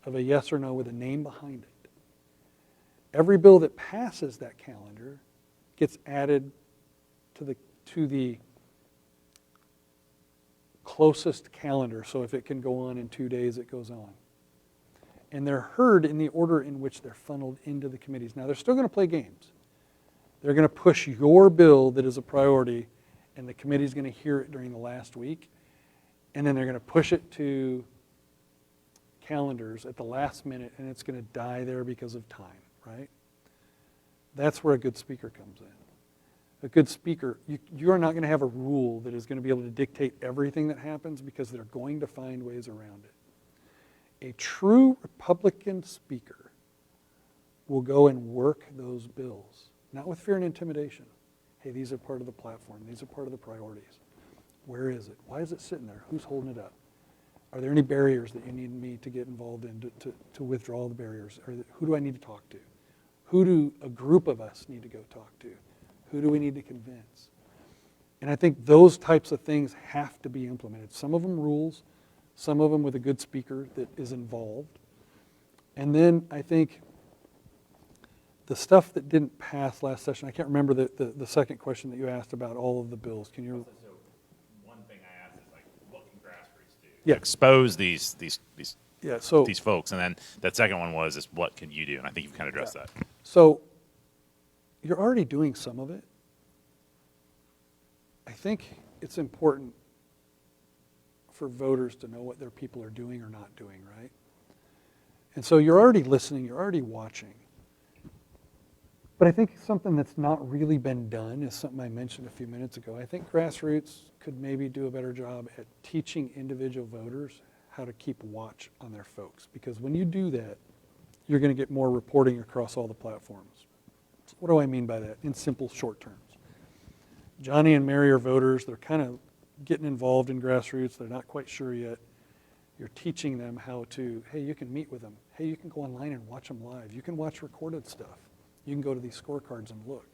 of a yes or no with a name behind it. Every bill that passes that calendar gets added to the closest calendar. So if it can go on in 2 days, it goes on. And they're heard in the order in which they're funneled into the committees. Now, they're still going to play games. They're going to push your bill that is a priority, and the committee's going to hear it during the last week. And then they're going to push it to calendars at the last minute, and it's going to die there because of time, right? That's where a good speaker comes in. A good speaker, you are not going to have a rule that is going to be able to dictate everything that happens, because they're going to find ways around it. A true Republican speaker will go and work those bills, not with fear and intimidation. Hey, these are part of the platform. These are part of the priorities. Where is it? Why is it sitting there? Who's holding it up? Are there any barriers that you need me to get involved in to withdraw the barriers? Who do I need to talk to? Who do a group of us need to go talk to? Who do we need to convince? And I think those types of things have to be implemented. Some of them rules, some of them with a good speaker that is involved. And then I think the stuff that didn't pass last session, I can't remember the second question that you asked about all of the bills. Can you? So one thing I asked is like, what can Grassroots do? Yeah. Expose these Yeah, so these folks, and then that second one was is what can you do? And I think you've kind of addressed that. So you're already doing some of it. I think it's important for voters to know what their people are doing or not doing, right? And so you're already listening, you're already watching. But I think something that's not really been done is something I mentioned a few minutes ago. I think Grassroots could maybe do a better job at teaching individual voters how to keep watch on their folks. Because when you do that, you're going to get more reporting across all the platforms. So what do I mean by that in simple, short terms? Johnny and Mary are voters. They're kind of getting involved in Grassroots. They're not quite sure yet. You're teaching them how to, hey, you can meet with them. Hey, you can go online and watch them live. You can watch recorded stuff. You can go to these scorecards and look.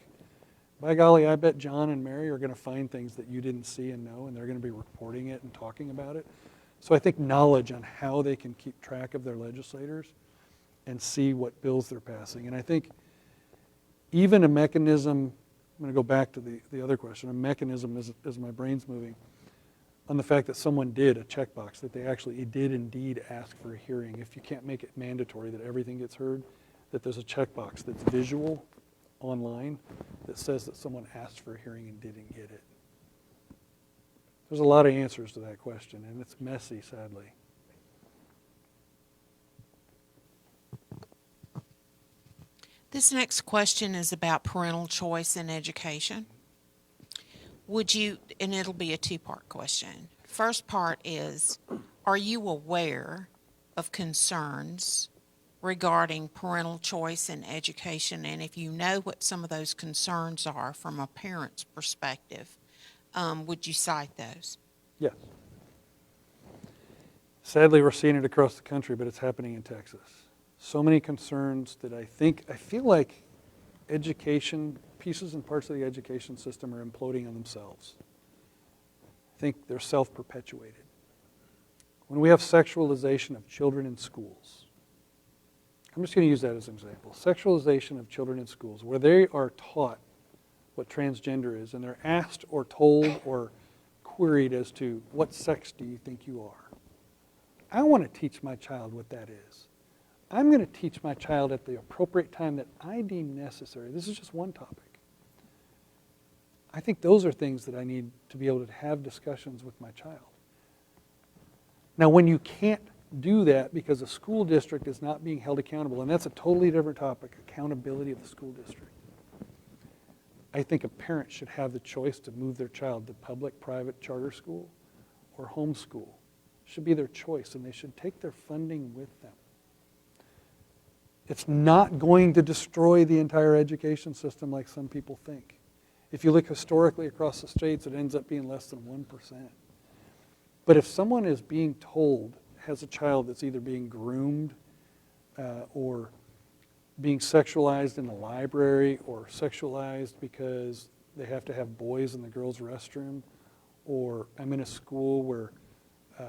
By golly, I bet John and Mary are going to find things that you didn't see and know, and they're going to be reporting it and talking about it. So I think knowledge on how they can keep track of their legislators and see what bills they're passing. And I think even a mechanism, I'm going to go back to the other question, a mechanism as my brain's moving, on the fact that someone did a checkbox, that they actually did indeed ask for a hearing. If you can't make it mandatory that everything gets heard, that there's a checkbox that's visual online that says that someone asked for a hearing and didn't get it. There's a lot of answers to that question, and it's messy, sadly. This next question is about parental choice in education. Would you, and it'll be a two-part question. First part is, are you aware of concerns regarding parental choice in education? And if you know what some of those concerns are from a parent's perspective, would you cite those? Yes. Sadly, we're seeing it across the country, but it's happening in Texas. So many concerns that I feel like education, pieces and parts of the education system are imploding on themselves. I think they're self-perpetuated. When we have sexualization of children in schools, I'm just going to use that as an example. Sexualization of children in schools, where they are taught what transgender is, and they're asked or told or queried as to what sex do you think you are. I want to teach my child what that is. I'm going to teach my child at the appropriate time that I deem necessary. This is just one topic. I think those are things that I need to be able to have discussions with my child. Now, when you can't do that because a school district is not being held accountable, and that's a totally different topic, accountability of the school district. I think a parent should have the choice to move their child to public, private, charter school, or homeschool. It should be their choice, and they should take their funding with them. It's not going to destroy the entire education system like some people think. If you look historically across the states, it ends up being less than 1%. But if someone is being told, has a child that's either being groomed or being sexualized in the library, or sexualized because they have to have boys in the girls' restroom, or I'm in a school where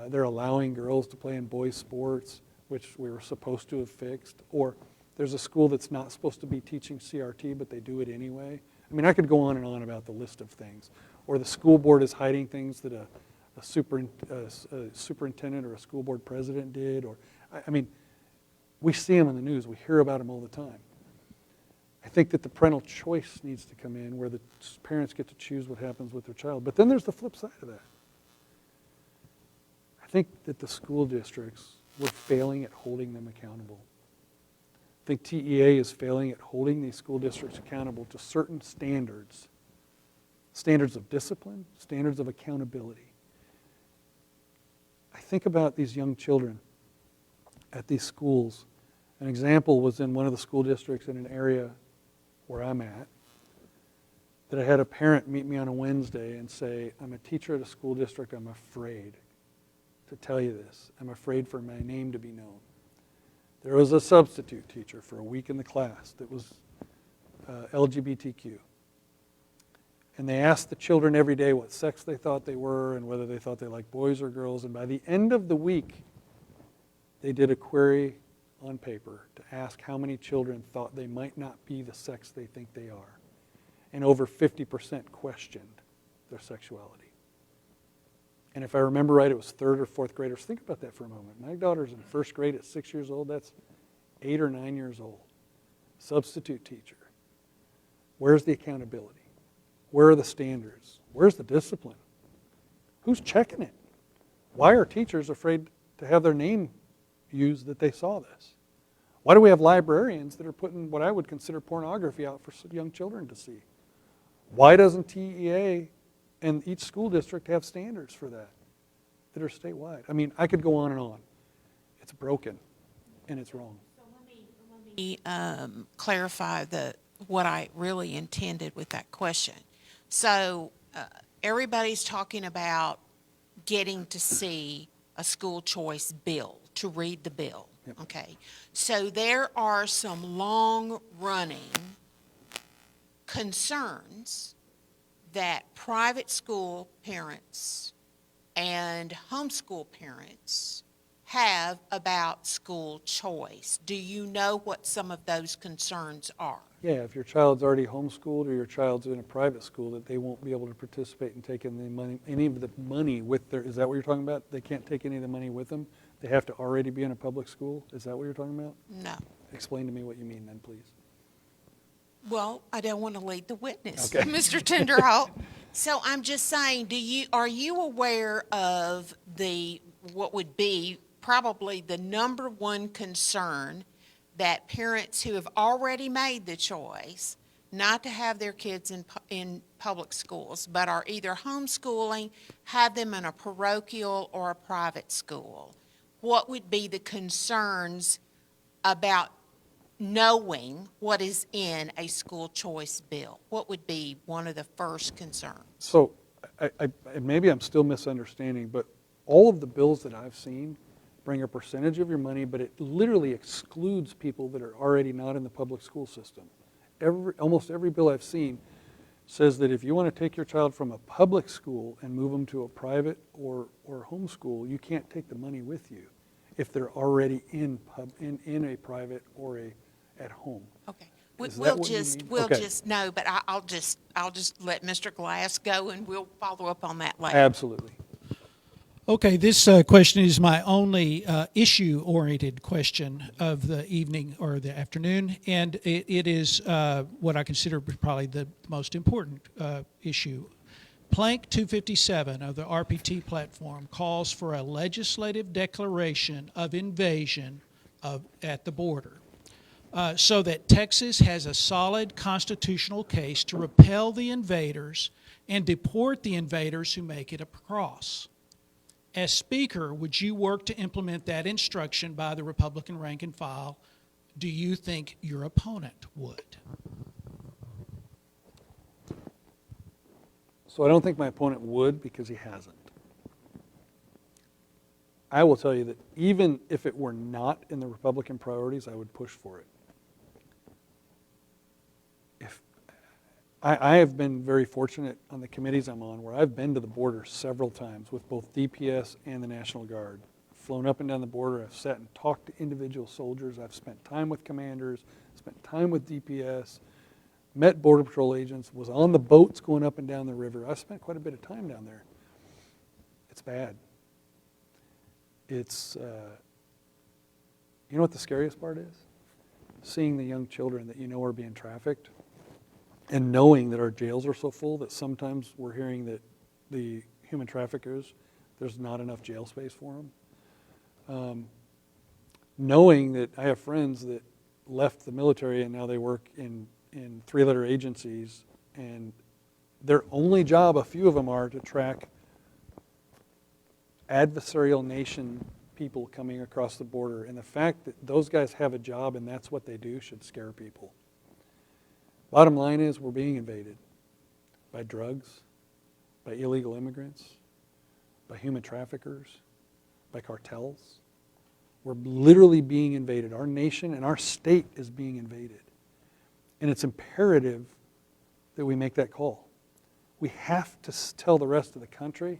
they're allowing girls to play in boys' sports, which we were supposed to have fixed, or there's a school that's not supposed to be teaching CRT, but they do it anyway. I mean, I could go on and on about the list of things. Or the school board is hiding things that a superintendent or a school board president did. Or, I mean, we see them in the news. We hear about them all the time. I think that the parental choice needs to come in where the parents get to choose what happens with their child. But then there's the flip side of that. I think that the school districts were failing at holding them accountable. I think TEA is failing at holding these school districts accountable to certain standards. Standards of discipline, standards of accountability. I think about these young children at these schools. An example was in one of the school districts in an area where I'm at, that I had a parent meet me on a Wednesday and say, I'm a teacher at a school district, I'm afraid to tell you this. I'm afraid for my name to be known. There was a substitute teacher for a week in the class that was LGBTQ. And they asked the children every day what sex they thought they were and whether they thought they liked boys or girls. And by the end of the week, they did a query on paper to ask how many children thought they might not be the sex they think they are. And over 50% questioned their sexuality. And if I remember right, it was third or fourth graders. Think about that for a moment. My daughter's in first grade at 6 years old. That's 8 or 9 years old. Substitute teacher. Where's the accountability? Where are the standards? Where's the discipline? Who's checking it? Why are teachers afraid to have their name used that they saw this? Why do we have librarians that are putting what I would consider pornography out for young children to see? Why doesn't TEA and each school district have standards for that are statewide? I mean, I could go on and on. It's broken, and it's wrong. So let me clarify what I really intended with that question. So everybody's talking about getting to see a school choice bill, to read the bill. Yep. Okay. So there are some long-running concerns that private school parents and homeschool parents have about school choice. Do you know what some of those concerns are? Yeah, if your child's already homeschooled or your child's in a private school, that they won't be able to participate in taking any of the money with their, is that what you're talking about? They can't take any of the money with them? They have to already be in a public school? Is that what you're talking about? No. Explain to me what you mean then, please. Well, I don't want to lead the witness, Okay. Mr. Tinderholt. So I'm just saying, are you aware of what would be probably the number one concern that parents who have already made the choice not to have their kids in public schools, but are either homeschooling, have them in a parochial or a private school? What would be the concerns about knowing what is in a school choice bill? What would be one of the first concerns? So maybe I'm still misunderstanding, but all of the bills that I've seen bring a percentage of your money, but it literally excludes people that are already not in the public school system. Almost every bill I've seen says that if you want to take your child from a public school and move them to a private or homeschool, you can't take the money with you if they're already in a private or at home. Okay. Is that We'll what you just, mean? we'll Okay. just, no, but I'll just let Mr. Glass go and we'll follow up on that later. Absolutely. Okay, this question is my only issue-oriented question of the evening or the afternoon, and it is what I consider probably the most important issue. Plank 257 of the RPT platform calls for a legislative declaration of invasion at the border so that Texas has a solid constitutional case to repel the invaders and deport the invaders who make it across. As Speaker, would you work to implement that instruction by the Republican rank and file? Do you think your opponent would? So I don't think my opponent would because he hasn't. I will tell you that even if it were not in the Republican priorities, I would push for it. I have been very fortunate on the committees I'm on where I've been to the border several times with both DPS and the National Guard. I've flown up and down the border. I've sat and talked to individual soldiers. I've spent time with commanders, spent time with DPS. met Border Patrol agents, was on the boats going up and down the river. I spent quite a bit of time down there. It's bad. It's, you know what the scariest part is? Seeing the young children that you know are being trafficked and knowing that our jails are so full that sometimes we're hearing that the human traffickers, there's not enough jail space for them. Knowing that I have friends that left the military and now they work in three-letter agencies, and their only job, a few of them are, to track adversarial nation people coming across the border. And the fact that those guys have a job and that's what they do should scare people. Bottom line is we're being invaded by drugs, by illegal immigrants, by human traffickers, by cartels. We're literally being invaded. Our nation and our state is being invaded. And it's imperative that we make that call. We have to tell the rest of the country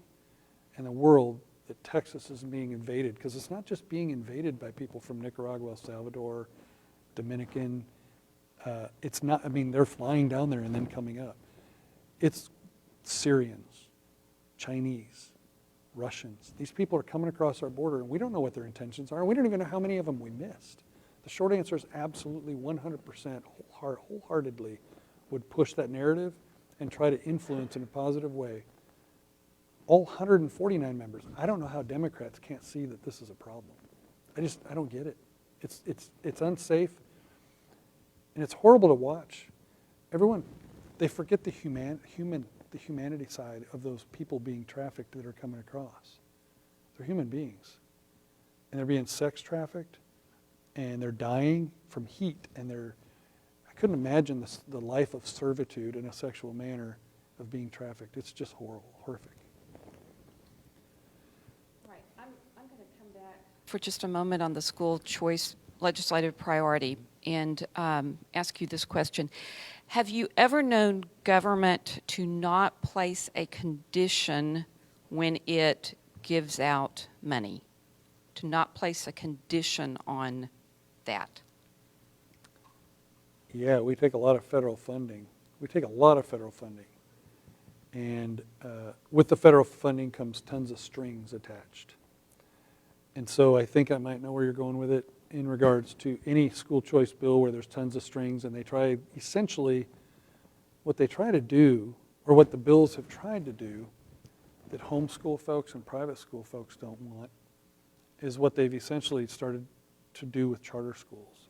and the world that Texas is being invaded, because it's not just being invaded by people from Nicaragua, El Salvador, Dominican. It's not, I mean, they're flying down there and then coming up. It's Syrians, Chinese, Russians. These people are coming across our border and we don't know what their intentions are. We don't even know how many of them we missed. The short answer is absolutely 100% wholeheartedly would push that narrative and try to influence in a positive way all 149 members. I don't know how Democrats can't see that this is a problem. I don't get it. It's unsafe and it's horrible to watch. Everyone, they forget the humanity side of those people being trafficked that are coming across. They're human beings. And they're being sex trafficked, and they're dying from heat, and I couldn't imagine the life of servitude in a sexual manner of being trafficked. It's just horrible, horrific. Right. I'm going to come back for just a moment on the school choice legislative priority and ask you this question. Have you ever known government to not place a condition when it gives out money? To not place a condition on that? Yeah, we take a lot of federal funding. And with the federal funding comes tons of strings attached. And so I think I might know where you're going with it in regards to any school choice bill where there's tons of strings, and they try, essentially, what they try to do, or what the bills have tried to do, that homeschool folks and private school folks don't want, is what they've essentially started to do with charter schools.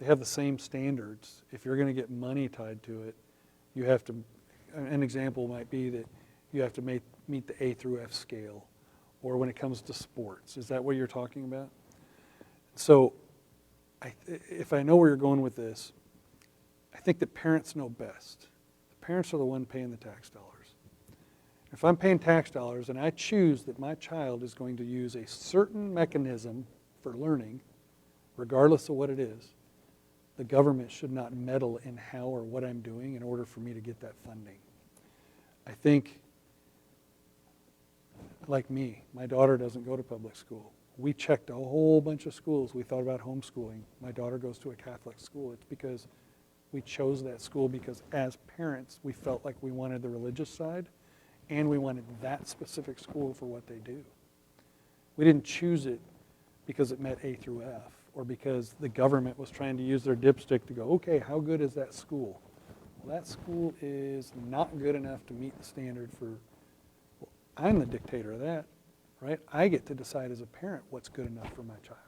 They have the same standards. If you're going to get money tied to it, you have to, an example might be that you have to meet the A through F scale, or when it comes to sports. Is that what you're talking about? So if I know where you're going with this, I think that parents know best. The parents are the one paying the tax dollars. If I'm paying tax dollars and I choose that my child is going to use a certain mechanism for learning, regardless of what it is, the government should not meddle in how or what I'm doing in order for me to get that funding. I think, like me, my daughter doesn't go to public school. We checked a whole bunch of schools. We thought about homeschooling. My daughter goes to a Catholic school. It's because we chose that school because as parents, we felt like we wanted the religious side and we wanted that specific school for what they do. We didn't choose it because it met A through F or because the government was trying to use their dipstick to go, okay, how good is that school? Well, that school is not good enough to meet the standard for, well, I'm the dictator of that. Right? I get to decide as a parent what's good enough for my child.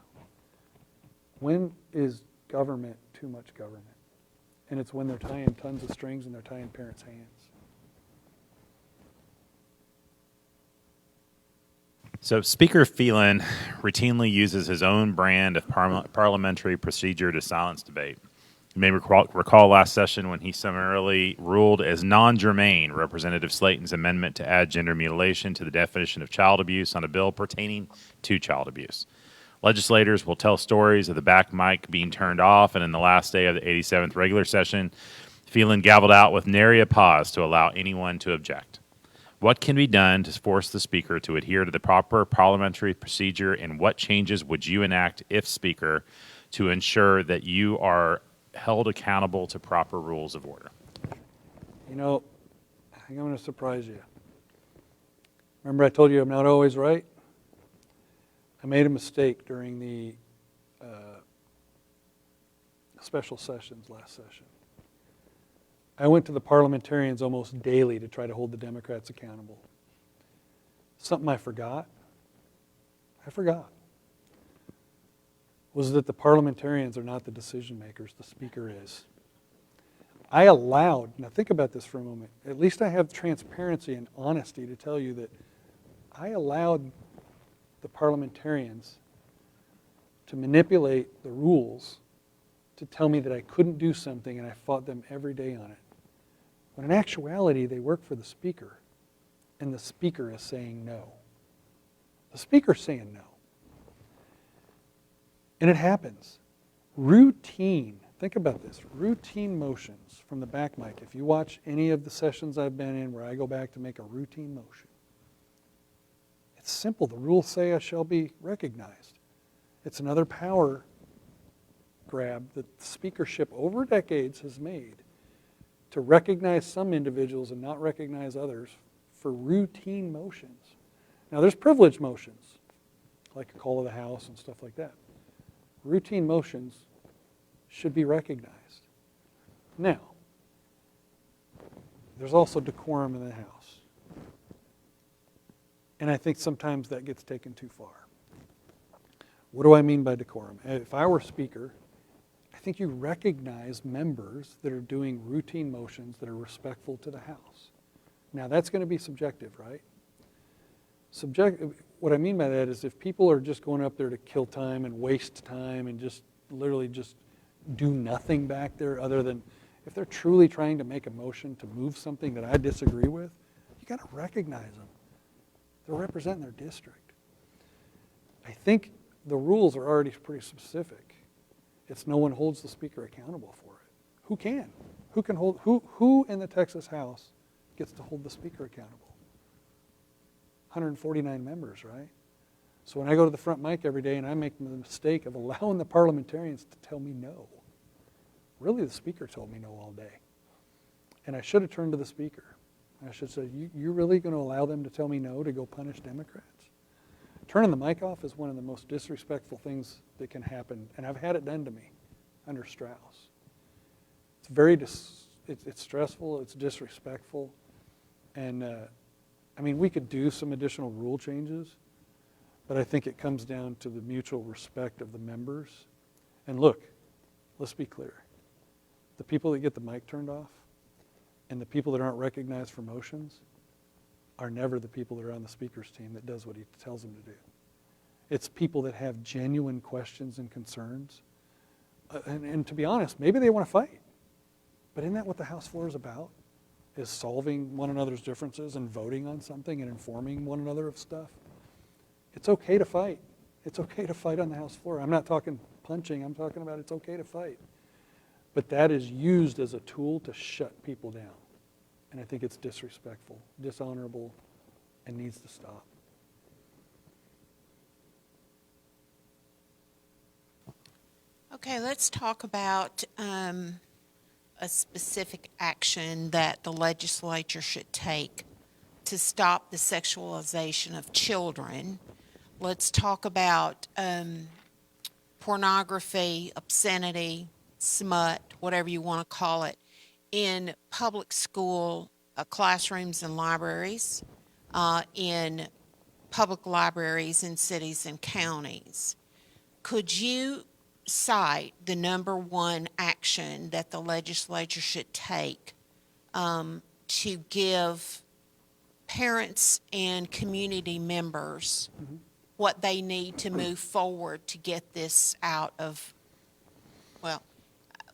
When is government too much government? And it's when they're tying tons of strings and they're tying parents' hands. So Speaker Phelan routinely uses his own brand of parliamentary procedure to silence debate. You may recall last session when he summarily ruled as non-germane Representative Slayton's amendment to add gender mutilation to the definition of child abuse on a bill pertaining to child abuse. Legislators will tell stories of the back mic being turned off, and in the last day of the 87th regular session, Phelan gavelled out with nary a pause to allow anyone to object. What can be done to force the Speaker to adhere to the proper parliamentary procedure, and what changes would you enact, if Speaker, to ensure that you are held accountable to proper rules of order? You know, I think I'm going to surprise you. Remember I told you I'm not always right? I made a mistake during the special sessions last session. I went to the parliamentarians almost daily to try to hold the Democrats accountable. Something I forgot was that the parliamentarians are not the decision makers, the speaker is. I allowed, now think about this for a moment, at least I have transparency and honesty to tell you that I allowed the parliamentarians to manipulate the rules to tell me that I couldn't do something, and I fought them every day on it. When in actuality, they work for the speaker, and the speaker is saying no. The speaker's saying no. And it happens. Routine, think about this, routine motions from the back mic. If you watch any of the sessions I've been in where I go back to make a routine motion, it's simple. The rules say I shall be recognized. It's another power grab that the speakership over decades has made to recognize some individuals and not recognize others for routine motions. Now, there's privilege motions, like a call of the House and stuff like that. Routine motions should be recognized. Now, there's also decorum in the House. And I think sometimes that gets taken too far. What do I mean by decorum? If I were speaker, I think you recognize members that are doing routine motions that are respectful to the House. Now, that's going to be subjective, right? What I mean by that is if people are just going up there to kill time and waste time and just literally just do nothing back there other than if they're truly trying to make a motion to move something that I disagree with, you got to recognize them. They're representing their district. I think the rules are already pretty specific. It's no one holds the speaker accountable for it. Who can? Who in the Texas House gets to hold the speaker accountable? 149 members, right? So when I go to the front mic every day and I make the mistake of allowing the parliamentarians to tell me no, really the speaker told me no all day. And I should have turned to the speaker. I should say, you're really going to allow them to tell me no to go punish Democrats? Turning the mic off is one of the most disrespectful things that can happen, and I've had it done to me under Strauss. It's very, it's stressful, it's disrespectful, and I mean, we could do some additional rule changes, but I think it comes down to the mutual respect of the members. And look, let's be clear. The people that get the mic turned off and the people that aren't recognized for motions are never the people that are on the speaker's team that does what he tells them to do. It's people that have genuine questions and concerns. And to be honest, maybe they want to fight. But isn't that what the House floor is about? Is solving one another's differences and voting on something and informing one another of stuff. It's okay to fight. It's okay to fight on the House floor. I'm not talking punching. I'm talking about it's okay to fight. But that is used as a tool to shut people down. And I think it's disrespectful, dishonorable, and needs to stop. Okay, let's talk about a specific action that the legislature should take to stop the sexualization of children. Let's talk about pornography, obscenity, smut, whatever you want to call it, in public school classrooms and libraries, in public libraries in cities and counties. Could you cite the number one action that the legislature should take to give parents and community members what they need to move forward to get this out of, well,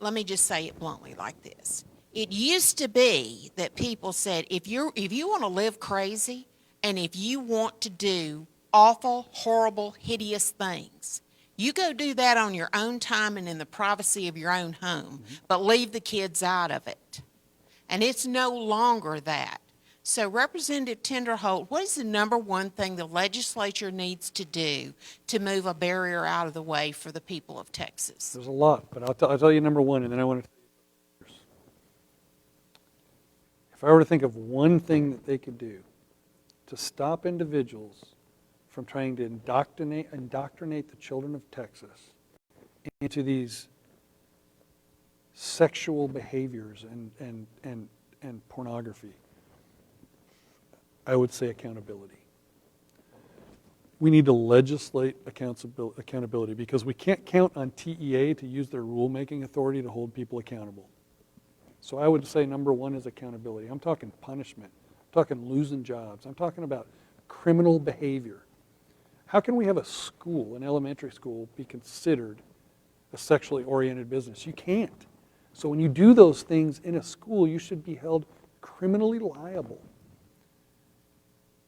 let me just say it bluntly like this. It used to be that people said, if you want to live crazy and if you want to do awful, horrible, hideous things, you go do that on your own time and in the privacy of your own home, but leave the kids out of it. And it's no longer that. So Representative Tinderholt, what is the number one thing the legislature needs to do to move a barrier out of the way for the people of Texas? There's a lot, but I'll tell you number one, and then I want to. If I were to think of one thing that they could do to stop individuals from trying to indoctrinate the children of Texas into these sexual behaviors and pornography, I would say accountability. We need to legislate accountability because we can't count on TEA to use their rulemaking authority to hold people accountable. So I would say number one is accountability. I'm talking punishment. I'm talking losing jobs. I'm talking about criminal behavior. How can we have a school, an elementary school, be considered a sexually oriented business? You can't. So when you do those things in a school, you should be held criminally liable.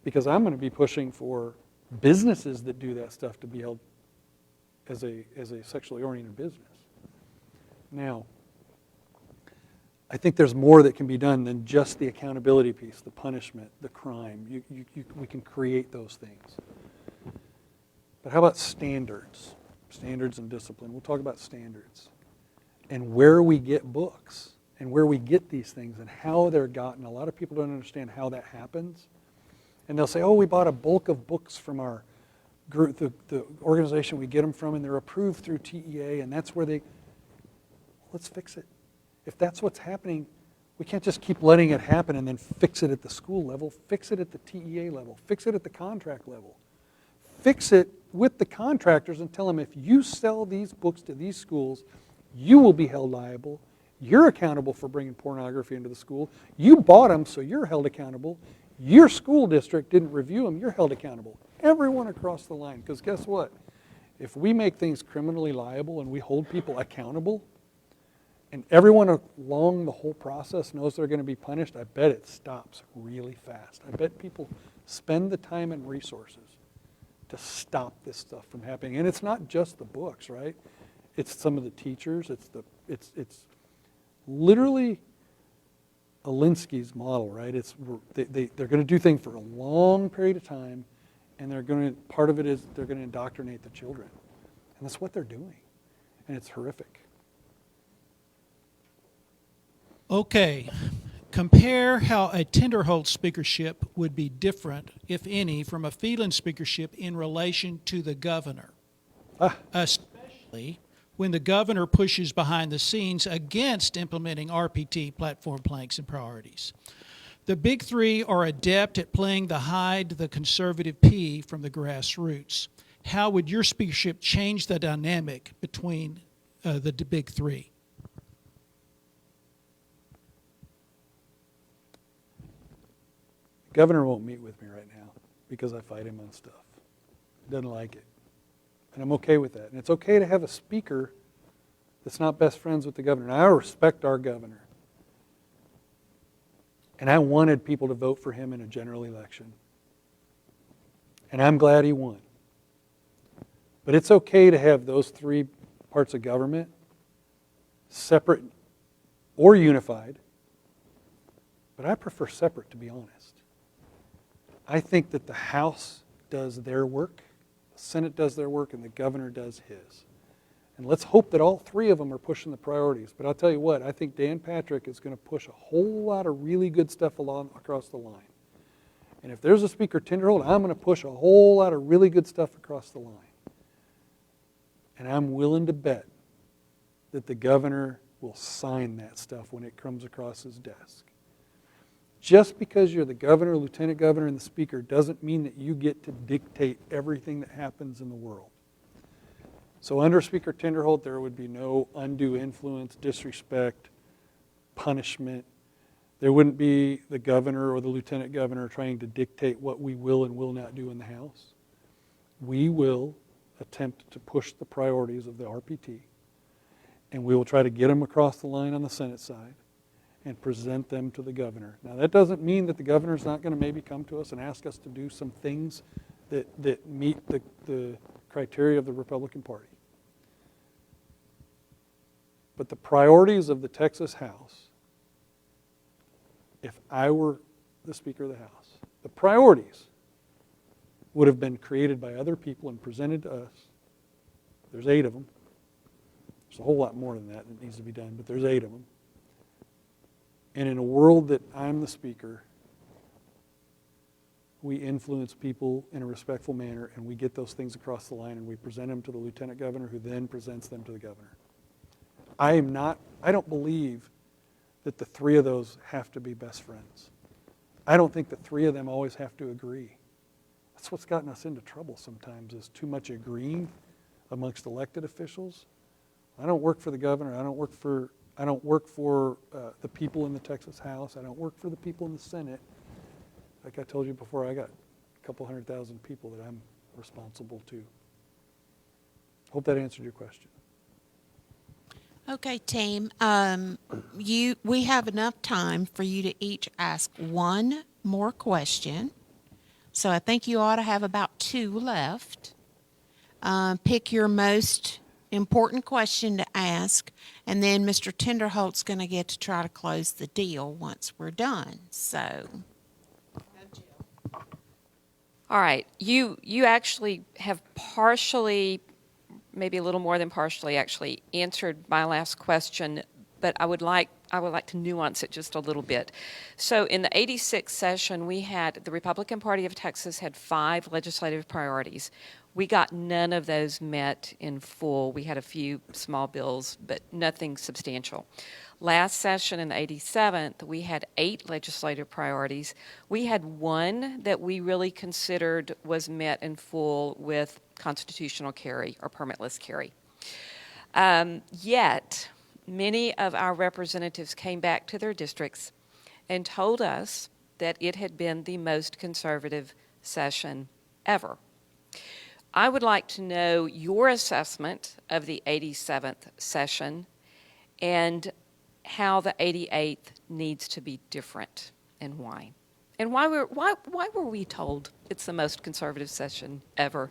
Because I'm going to be pushing for businesses that do that stuff to be held as a sexually oriented business. Now, I think there's more that can be done than just the accountability piece, the punishment, the crime. We can create those things. But how about standards? Standards and discipline. We'll talk about standards. And where we get books, and where we get these things, and how they're gotten. A lot of people don't understand how that happens. And they'll say, oh, we bought a bulk of books from our group, the organization we get them from, and they're approved through TEA, and that's where they... Let's fix it. If that's what's happening, we can't just keep letting it happen and then fix it at the school level. Fix it at the TEA level. Fix it at the contract level. Fix it with the contractors and tell them if you sell these books to these schools, you will be held liable. You're accountable for bringing pornography into the school. You bought them, so you're held accountable. Your school district didn't review them, you're held accountable. Everyone across the line, because guess what? If we make things criminally liable and we hold people accountable, and everyone along the whole process knows they're going to be punished, I bet it stops really fast. I bet people spend the time and resources to stop this stuff from happening. And it's not just the books, right? It's some of the teachers. It's literally Alinsky's model, right? They're going to do things for a long period of time, and part of it is they're going to indoctrinate the children. And that's what they're doing. And it's horrific. Okay, compare how a Tinderholt speakership would be different, if any, from a Phelan speakership in relation to the governor, especially when the governor pushes behind the scenes against implementing RPT, platform planks, and priorities. The big three are adept at playing the hide the conservative P from the grassroots. How would your speakership change the dynamic between the big three? The governor won't meet with me right now because I fight him on stuff. He doesn't like it. And I'm okay with that. And it's okay to have a speaker that's not best friends with the governor. And I respect our governor. And I wanted people to vote for him in a general election. And I'm glad he won. But it's okay to have those three parts of government separate or unified. But I prefer separate, to be honest. I think that the House does their work, the Senate does their work, and the governor does his. And let's hope that all three of them are pushing the priorities. But I'll tell you what, I think Dan Patrick is going to push a whole lot of really good stuff across the line. And if there's a Speaker Tinderholt, I'm going to push a whole lot of really good stuff across the line. And I'm willing to bet that the governor will sign that stuff when it comes across his desk. Just because you're the governor, lieutenant governor, and the speaker doesn't mean that you get to dictate everything that happens in the world. So under Speaker Tinderholt, there would be no undue influence, disrespect, punishment. There wouldn't be the governor or the lieutenant governor trying to dictate what we will and will not do in the House. We will attempt to push the priorities of the RPT, and we will try to get them across the line on the Senate side and present them to the governor. Now, that doesn't mean that the governor's not going to maybe come to us and ask us to do some things that meet the criteria of the Republican Party. But the priorities of the Texas House, if I were the Speaker of the House. The priorities would have been created by other people and presented to us. There's 8 of them. There's a whole lot more than that needs to be done, but there's 8 of them. And in a world that I'm the Speaker, we influence people in a respectful manner, and we get those things across the line, and we present them to the Lieutenant Governor, who then presents them to the Governor. I don't believe that the 3 of those have to be best friends. I don't think the 3 of them always have to agree. That's what's gotten us into trouble sometimes, is too much agreeing amongst elected officials. I don't work for the governor. I don't work for the people in the Texas House. I don't work for the people in the Senate. Like I told you before, I got a couple 100,000 people that I'm responsible to. Hope that answered your question. Okay, team. We have enough time for you to each ask one more question. So I think you ought to have about 2 left. Pick your most important question to ask, and then Mr. Tinderholt's going to get to try to close the deal once we're done. So, All right, you actually have partially, maybe a little more than partially, actually answered my last question, but I would like to nuance it just a little bit. So in the 86th session, the Republican Party of Texas had 5 legislative priorities. We got none of those met in full. We had a few small bills, but nothing substantial. Last session in the 87th, we had 8 legislative priorities. We had 1 that we really considered was met in full with constitutional carry or permitless carry. Yet, many of our representatives came back to their districts and told us that it had been the most conservative session ever. I would like to know your assessment of the 87th session and how the 88th needs to be different and why. And why were we told it's the most conservative session ever?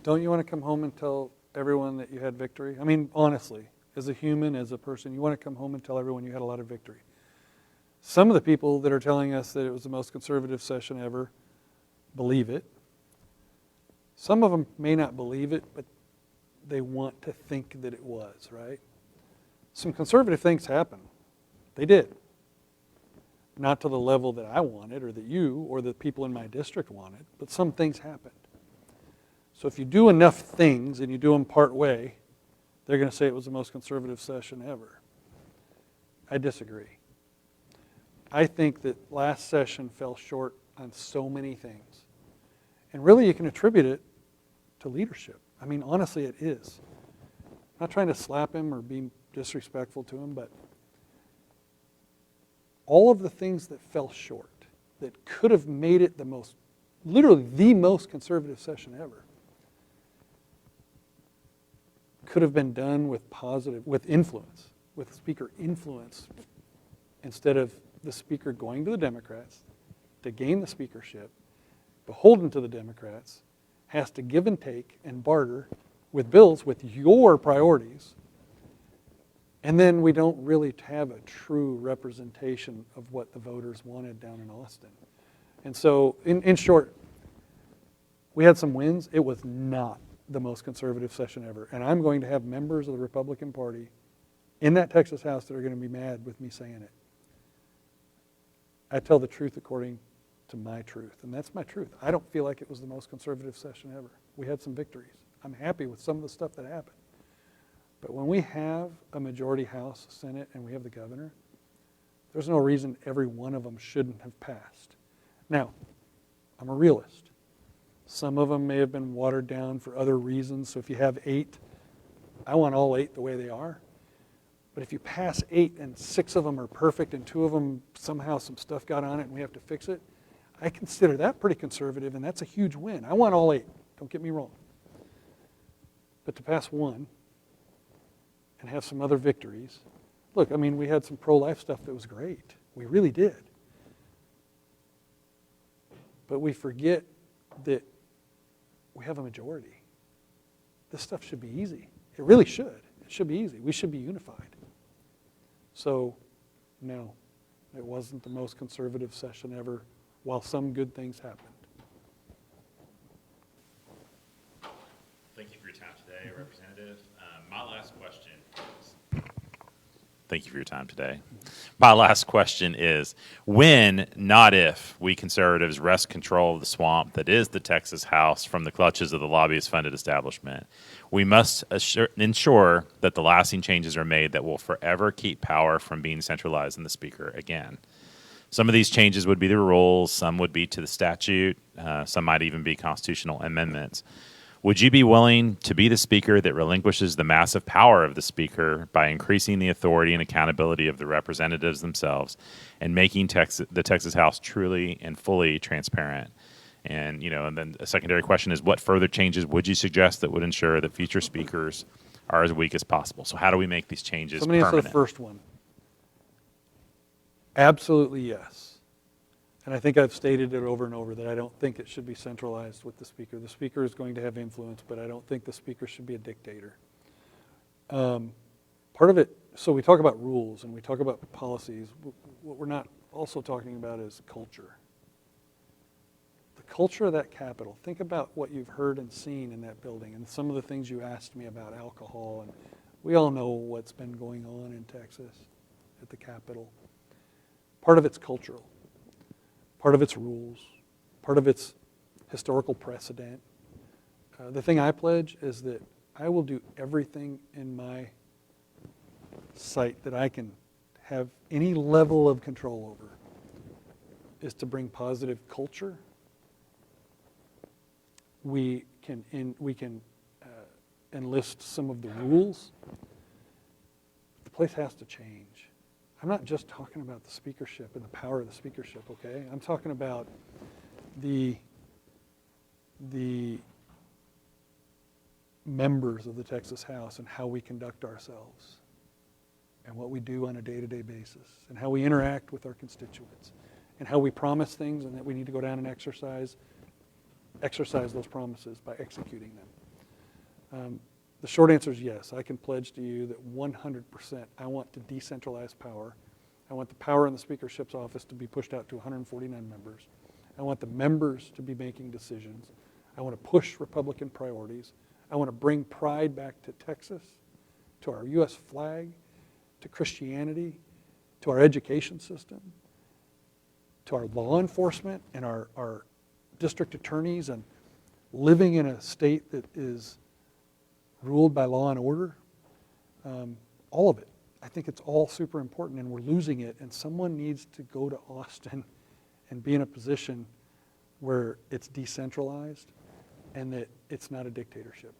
Don't you want to come home and tell everyone that you had victory? I mean, honestly, as a human, as a person, you want to come home and tell everyone you had a lot of victory. Some of the people that are telling us that it was the most conservative session ever believe it. Some of them may not believe it, but they want to think that it was, right? Some conservative things happened. They did. Not to the level that I wanted or that you or the people in my district wanted, but some things happened. So if you do enough things and you do them part way, they're going to say it was the most conservative session ever. I disagree. I think that last session fell short on so many things. And really you can attribute it to leadership. I mean, honestly, it is. I'm not trying to slap him or be disrespectful to him, but all of the things that fell short, that could have made it literally the most conservative session ever, could have been done with influence, with speaker influence, instead of the speaker going to the Democrats to gain the speakership, beholden to the Democrats, has to give and take and barter with bills with your priorities, and then we don't really have a true representation of what the voters wanted down in Austin. And so, in short, we had some wins. It was not the most conservative session ever. And I'm going to have members of the Republican Party in that Texas House that are going to be mad with me saying it. I tell the truth according to my truth, and that's my truth. I don't feel like it was the most conservative session ever. We had some victories. I'm happy with some of the stuff that happened. But when we have a majority House, Senate, and we have the governor, there's no reason every one of them shouldn't have passed. Now, I'm a realist. Some of them may have been watered down for other reasons. So if you have 8, I want all 8 the way they are. But if you pass 8 and 6 of them are perfect and 2 of them somehow some stuff got on it and we have to fix it, I consider that pretty conservative, and that's a huge win. I want all 8, don't get me wrong. But to pass 1 and have some other victories, look, I mean, we had some pro-life stuff that was great. We really did. But we forget that we have a majority. This stuff should be easy. It really should. It should be easy. We should be unified. So, no, it wasn't the most conservative session ever while some good things happened. Thank you for your time today, Representative. My last question. Thank you for your time today. My last question is, when, not if, we conservatives wrest control of the swamp that is the Texas House from the clutches of the lobbyist-funded establishment, we must ensure that the lasting changes are made that will forever keep power from being centralized in the Speaker again. Some of these changes would be the rules, some would be to the statute, some might even be constitutional amendments. Would you be willing to be the Speaker that relinquishes the massive power of the Speaker by increasing the authority and accountability of the representatives themselves and making the Texas House truly and fully transparent? And, and then a secondary question is, what further changes would you suggest that would ensure that future speakers are as weak as possible? So how do we make these changes So let me answer permanent? the first one. Absolutely yes. And I think I've stated it over and over that I don't think it should be centralized with the Speaker. The Speaker is going to have influence, but I don't think the Speaker should be a dictator. Part of it, so we talk about rules and we talk about policies. What we're not also talking about is culture. The culture of that Capitol. Think about what you've heard and seen in that building and some of the things you asked me about alcohol. And we all know what's been going on in Texas at the Capitol. Part of it's cultural. Part of its rules, part of its historical precedent. The thing I pledge is that I will do everything in my sight that I can have any level of control over is to bring positive culture. We can enlist some of the rules. The place has to change. I'm not just talking about the speakership and the power of the speakership, okay? I'm talking about the members of the Texas House and how we conduct ourselves and what we do on a day-to-day basis and how we interact with our constituents and how we promise things and that we need to go down and exercise those promises by executing them. The short answer is yes. I can pledge to you that 100% I want to decentralize power. I want the power in the speakership's office to be pushed out to 149 members. I want the members to be making decisions. I want to push Republican priorities. I want to bring pride back to Texas, to our U.S. flag, to Christianity, to our education system, to our law enforcement and our district attorneys, and living in a state that is ruled by law and order, all of it. I think it's all super important and we're losing it, and someone needs to go to Austin and be in a position where it's decentralized and that it's not a dictatorship.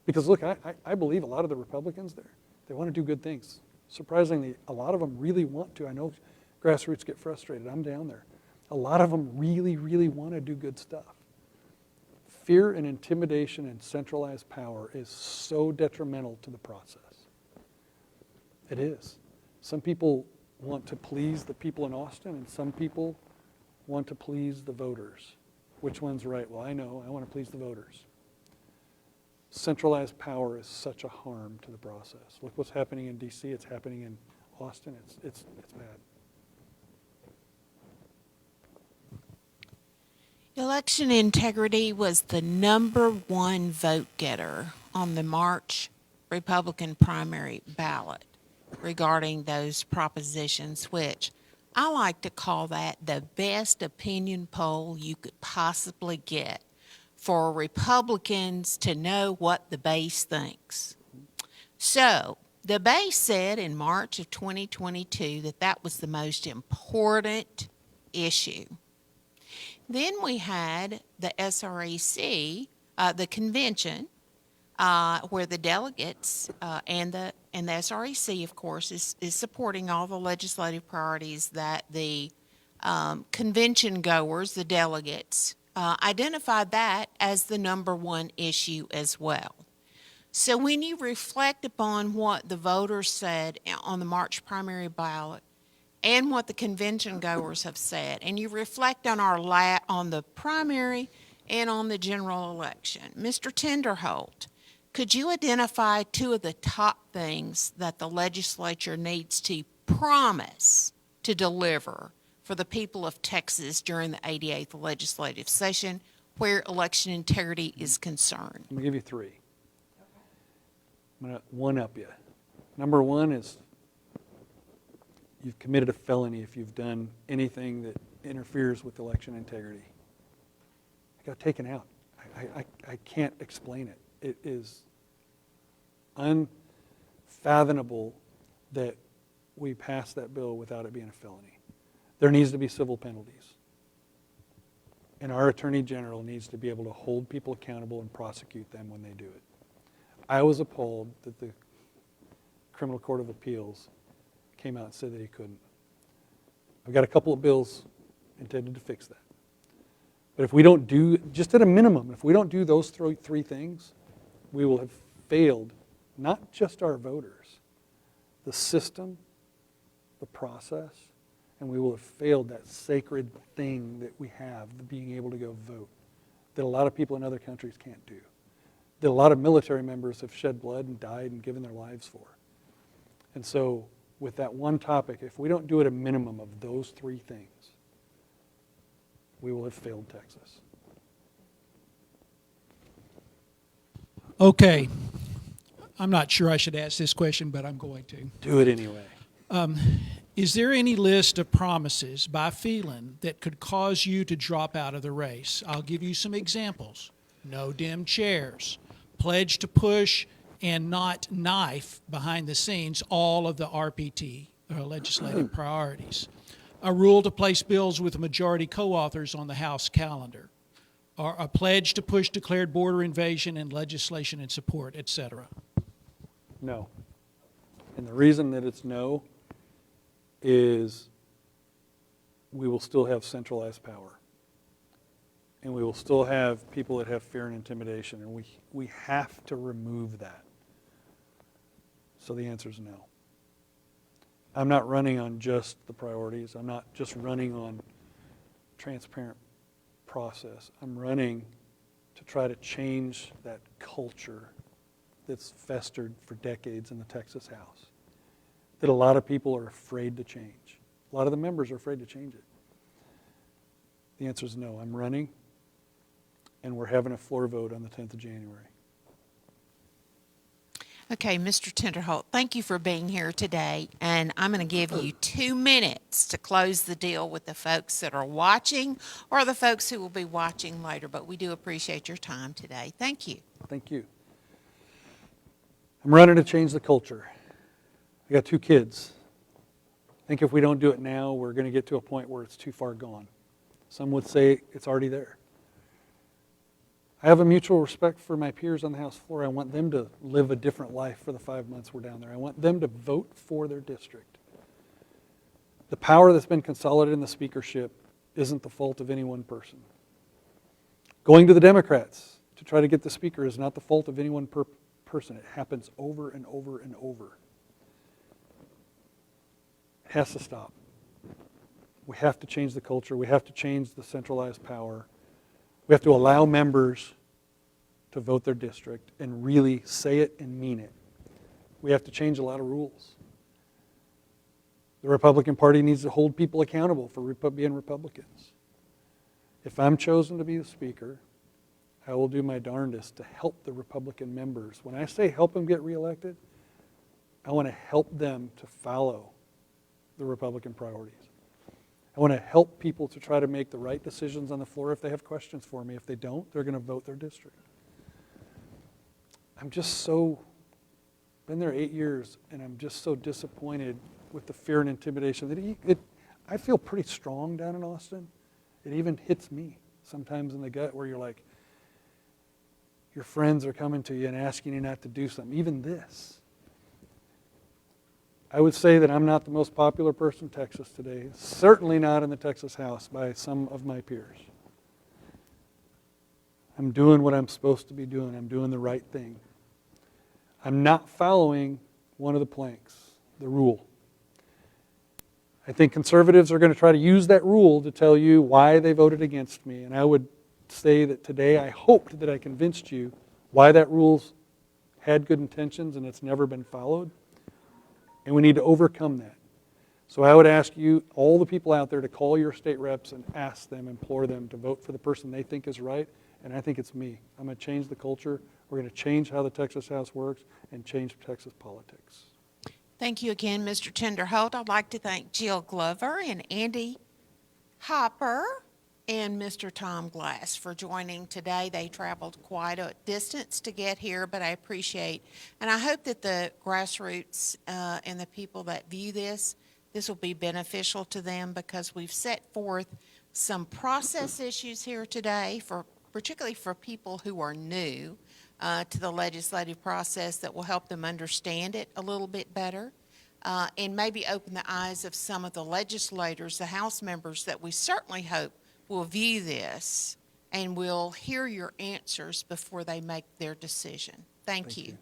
Because look, I believe a lot of the Republicans there, they want to do good things. Surprisingly, a lot of them really want to. I know grassroots get frustrated. I'm down there. A lot of them really, really want to do good stuff. Fear and intimidation and centralized power is so detrimental to the process. It is. Some people want to please the people in Austin, and some people want to please the voters. Which one's right? Well, I know. I want to please the voters. Centralized power is such a harm to the process. Look what's happening in D.C. It's happening in Austin. It's bad. Election integrity was the #1 vote getter on the March Republican primary ballot regarding those propositions, which I like to call that the best opinion poll you could possibly get for Republicans to know what the base thinks. So the base said in March of 2022 that that was the most important issue. Then we had the SREC, the convention, where the delegates and the SREC, of course, is supporting all the legislative priorities that the convention goers, the delegates, identified that as the #1 issue as well. So when you reflect upon what the voters said on the March primary ballot and what the convention goers have said, and you reflect on on the primary and on the general election, Mr. Tinderholt, could you identify 2 of the top things that the legislature needs to promise to deliver for the people of Texas during the 88th legislative session where election integrity is concerned? I'm going to give you three. I'm going to one-up you. Number one is you've committed a felony if you've done anything that interferes with election integrity. It got taken out. I can't explain it. It is unfathomable that we passed that bill without it being a felony. There needs to be civil penalties. And our Attorney General needs to be able to hold people accountable and prosecute them when they do it. I was appalled that the Criminal Court of Appeals came out and said that he couldn't. I've got a couple of bills intended to fix that. But if we don't do, just at a minimum, if we don't do those three things, we will have failed not just our voters, the system, the process, and we will have failed that sacred thing that we have, the being able to go vote, that a lot of people in other countries can't do, that a lot of military members have shed blood and died and given their lives for. And so with that one topic, if we don't do at a minimum of those three things, we will have failed Texas. Okay. I'm not sure I should ask this question, but I'm going to. Do it anyway. Is there any list of promises by Phelan that could cause you to drop out of the race? I'll give you some examples. No dim chairs, pledge to push and not knife behind the scenes all of the RPT, legislative priorities. A rule to place bills with majority co-authors on the House calendar. Or a pledge to push declared border invasion and legislation in support, etc. No. And the reason that it's no is we will still have centralized power. And we will still have people that have fear and intimidation. And we have to remove that. So the answer is no. I'm not running on just the priorities. I'm not just running on transparent process. I'm running to try to change that culture that's festered for decades in the Texas House, that a lot of people are afraid to change. A lot of the members are afraid to change it. The answer is no. I'm running, and we're having a floor vote on the 10th of January. Okay, Mr. Tinderholt, thank you for being here today, and I'm going to give you 2 minutes to close the deal with the folks that are watching or the folks who will be watching later, but we do appreciate your time today. Thank you. Thank you. I'm running to change the culture. I got 2 kids. I think if we don't do it now, we're going to get to a point where it's too far gone. Some would say it's already there. I have a mutual respect for my peers on the House floor. I want them to live a different life for the 5 months we're down there. I want them to vote for their district. The power that's been consolidated in the speakership isn't the fault of any one person. Going to the Democrats to try to get the speaker is not the fault of any one person. It happens over and over and over. It has to stop. We have to change the culture. We have to change the centralized power. We have to allow members to vote their district and really say it and mean it. We have to change a lot of rules. The Republican Party needs to hold people accountable for being Republicans. If I'm chosen to be the speaker, I will do my darndest to help the Republican members. When I say help them get reelected, I want to help them to follow the Republican priorities. I want to help people to try to make the right decisions on the floor if they have questions for me. If they don't, they're going to vote their district. I'm just been there 8 years, and I'm just so disappointed with the fear and intimidation. I feel pretty strong down in Austin. It even hits me sometimes in the gut where you're like, your friends are coming to you and asking you not to do something. Even this. I would say that I'm not the most popular person in Texas today, certainly not in the Texas House by some of my peers. I'm doing what I'm supposed to be doing. I'm doing the right thing. I'm not following one of the planks, the rule. I think conservatives are going to try to use that rule to tell you why they voted against me. And I would say that today I hoped that I convinced you why that rule had good intentions and it's never been followed. And we need to overcome that. So I would ask you, all the people out there, to call your state reps and ask them, implore them to vote for the person they think is right. And I think it's me. I'm going to change the culture. We're going to change how the Texas House works and change Texas politics. Thank you again, Mr. Tinderholt. I'd like to thank Jill Glover and Andy Hopper and Mr. Tom Glass for joining today. They traveled quite a distance to get here, but I appreciate, and I hope that the grassroots and the people that view this will be beneficial to them, because we've set forth some process issues here today, particularly for people who are new to the legislative process, that will help them understand it a little bit better. And maybe open the eyes of some of the legislators, the House members, that we certainly hope will view this and will hear your answers before they make their decision. Thank you.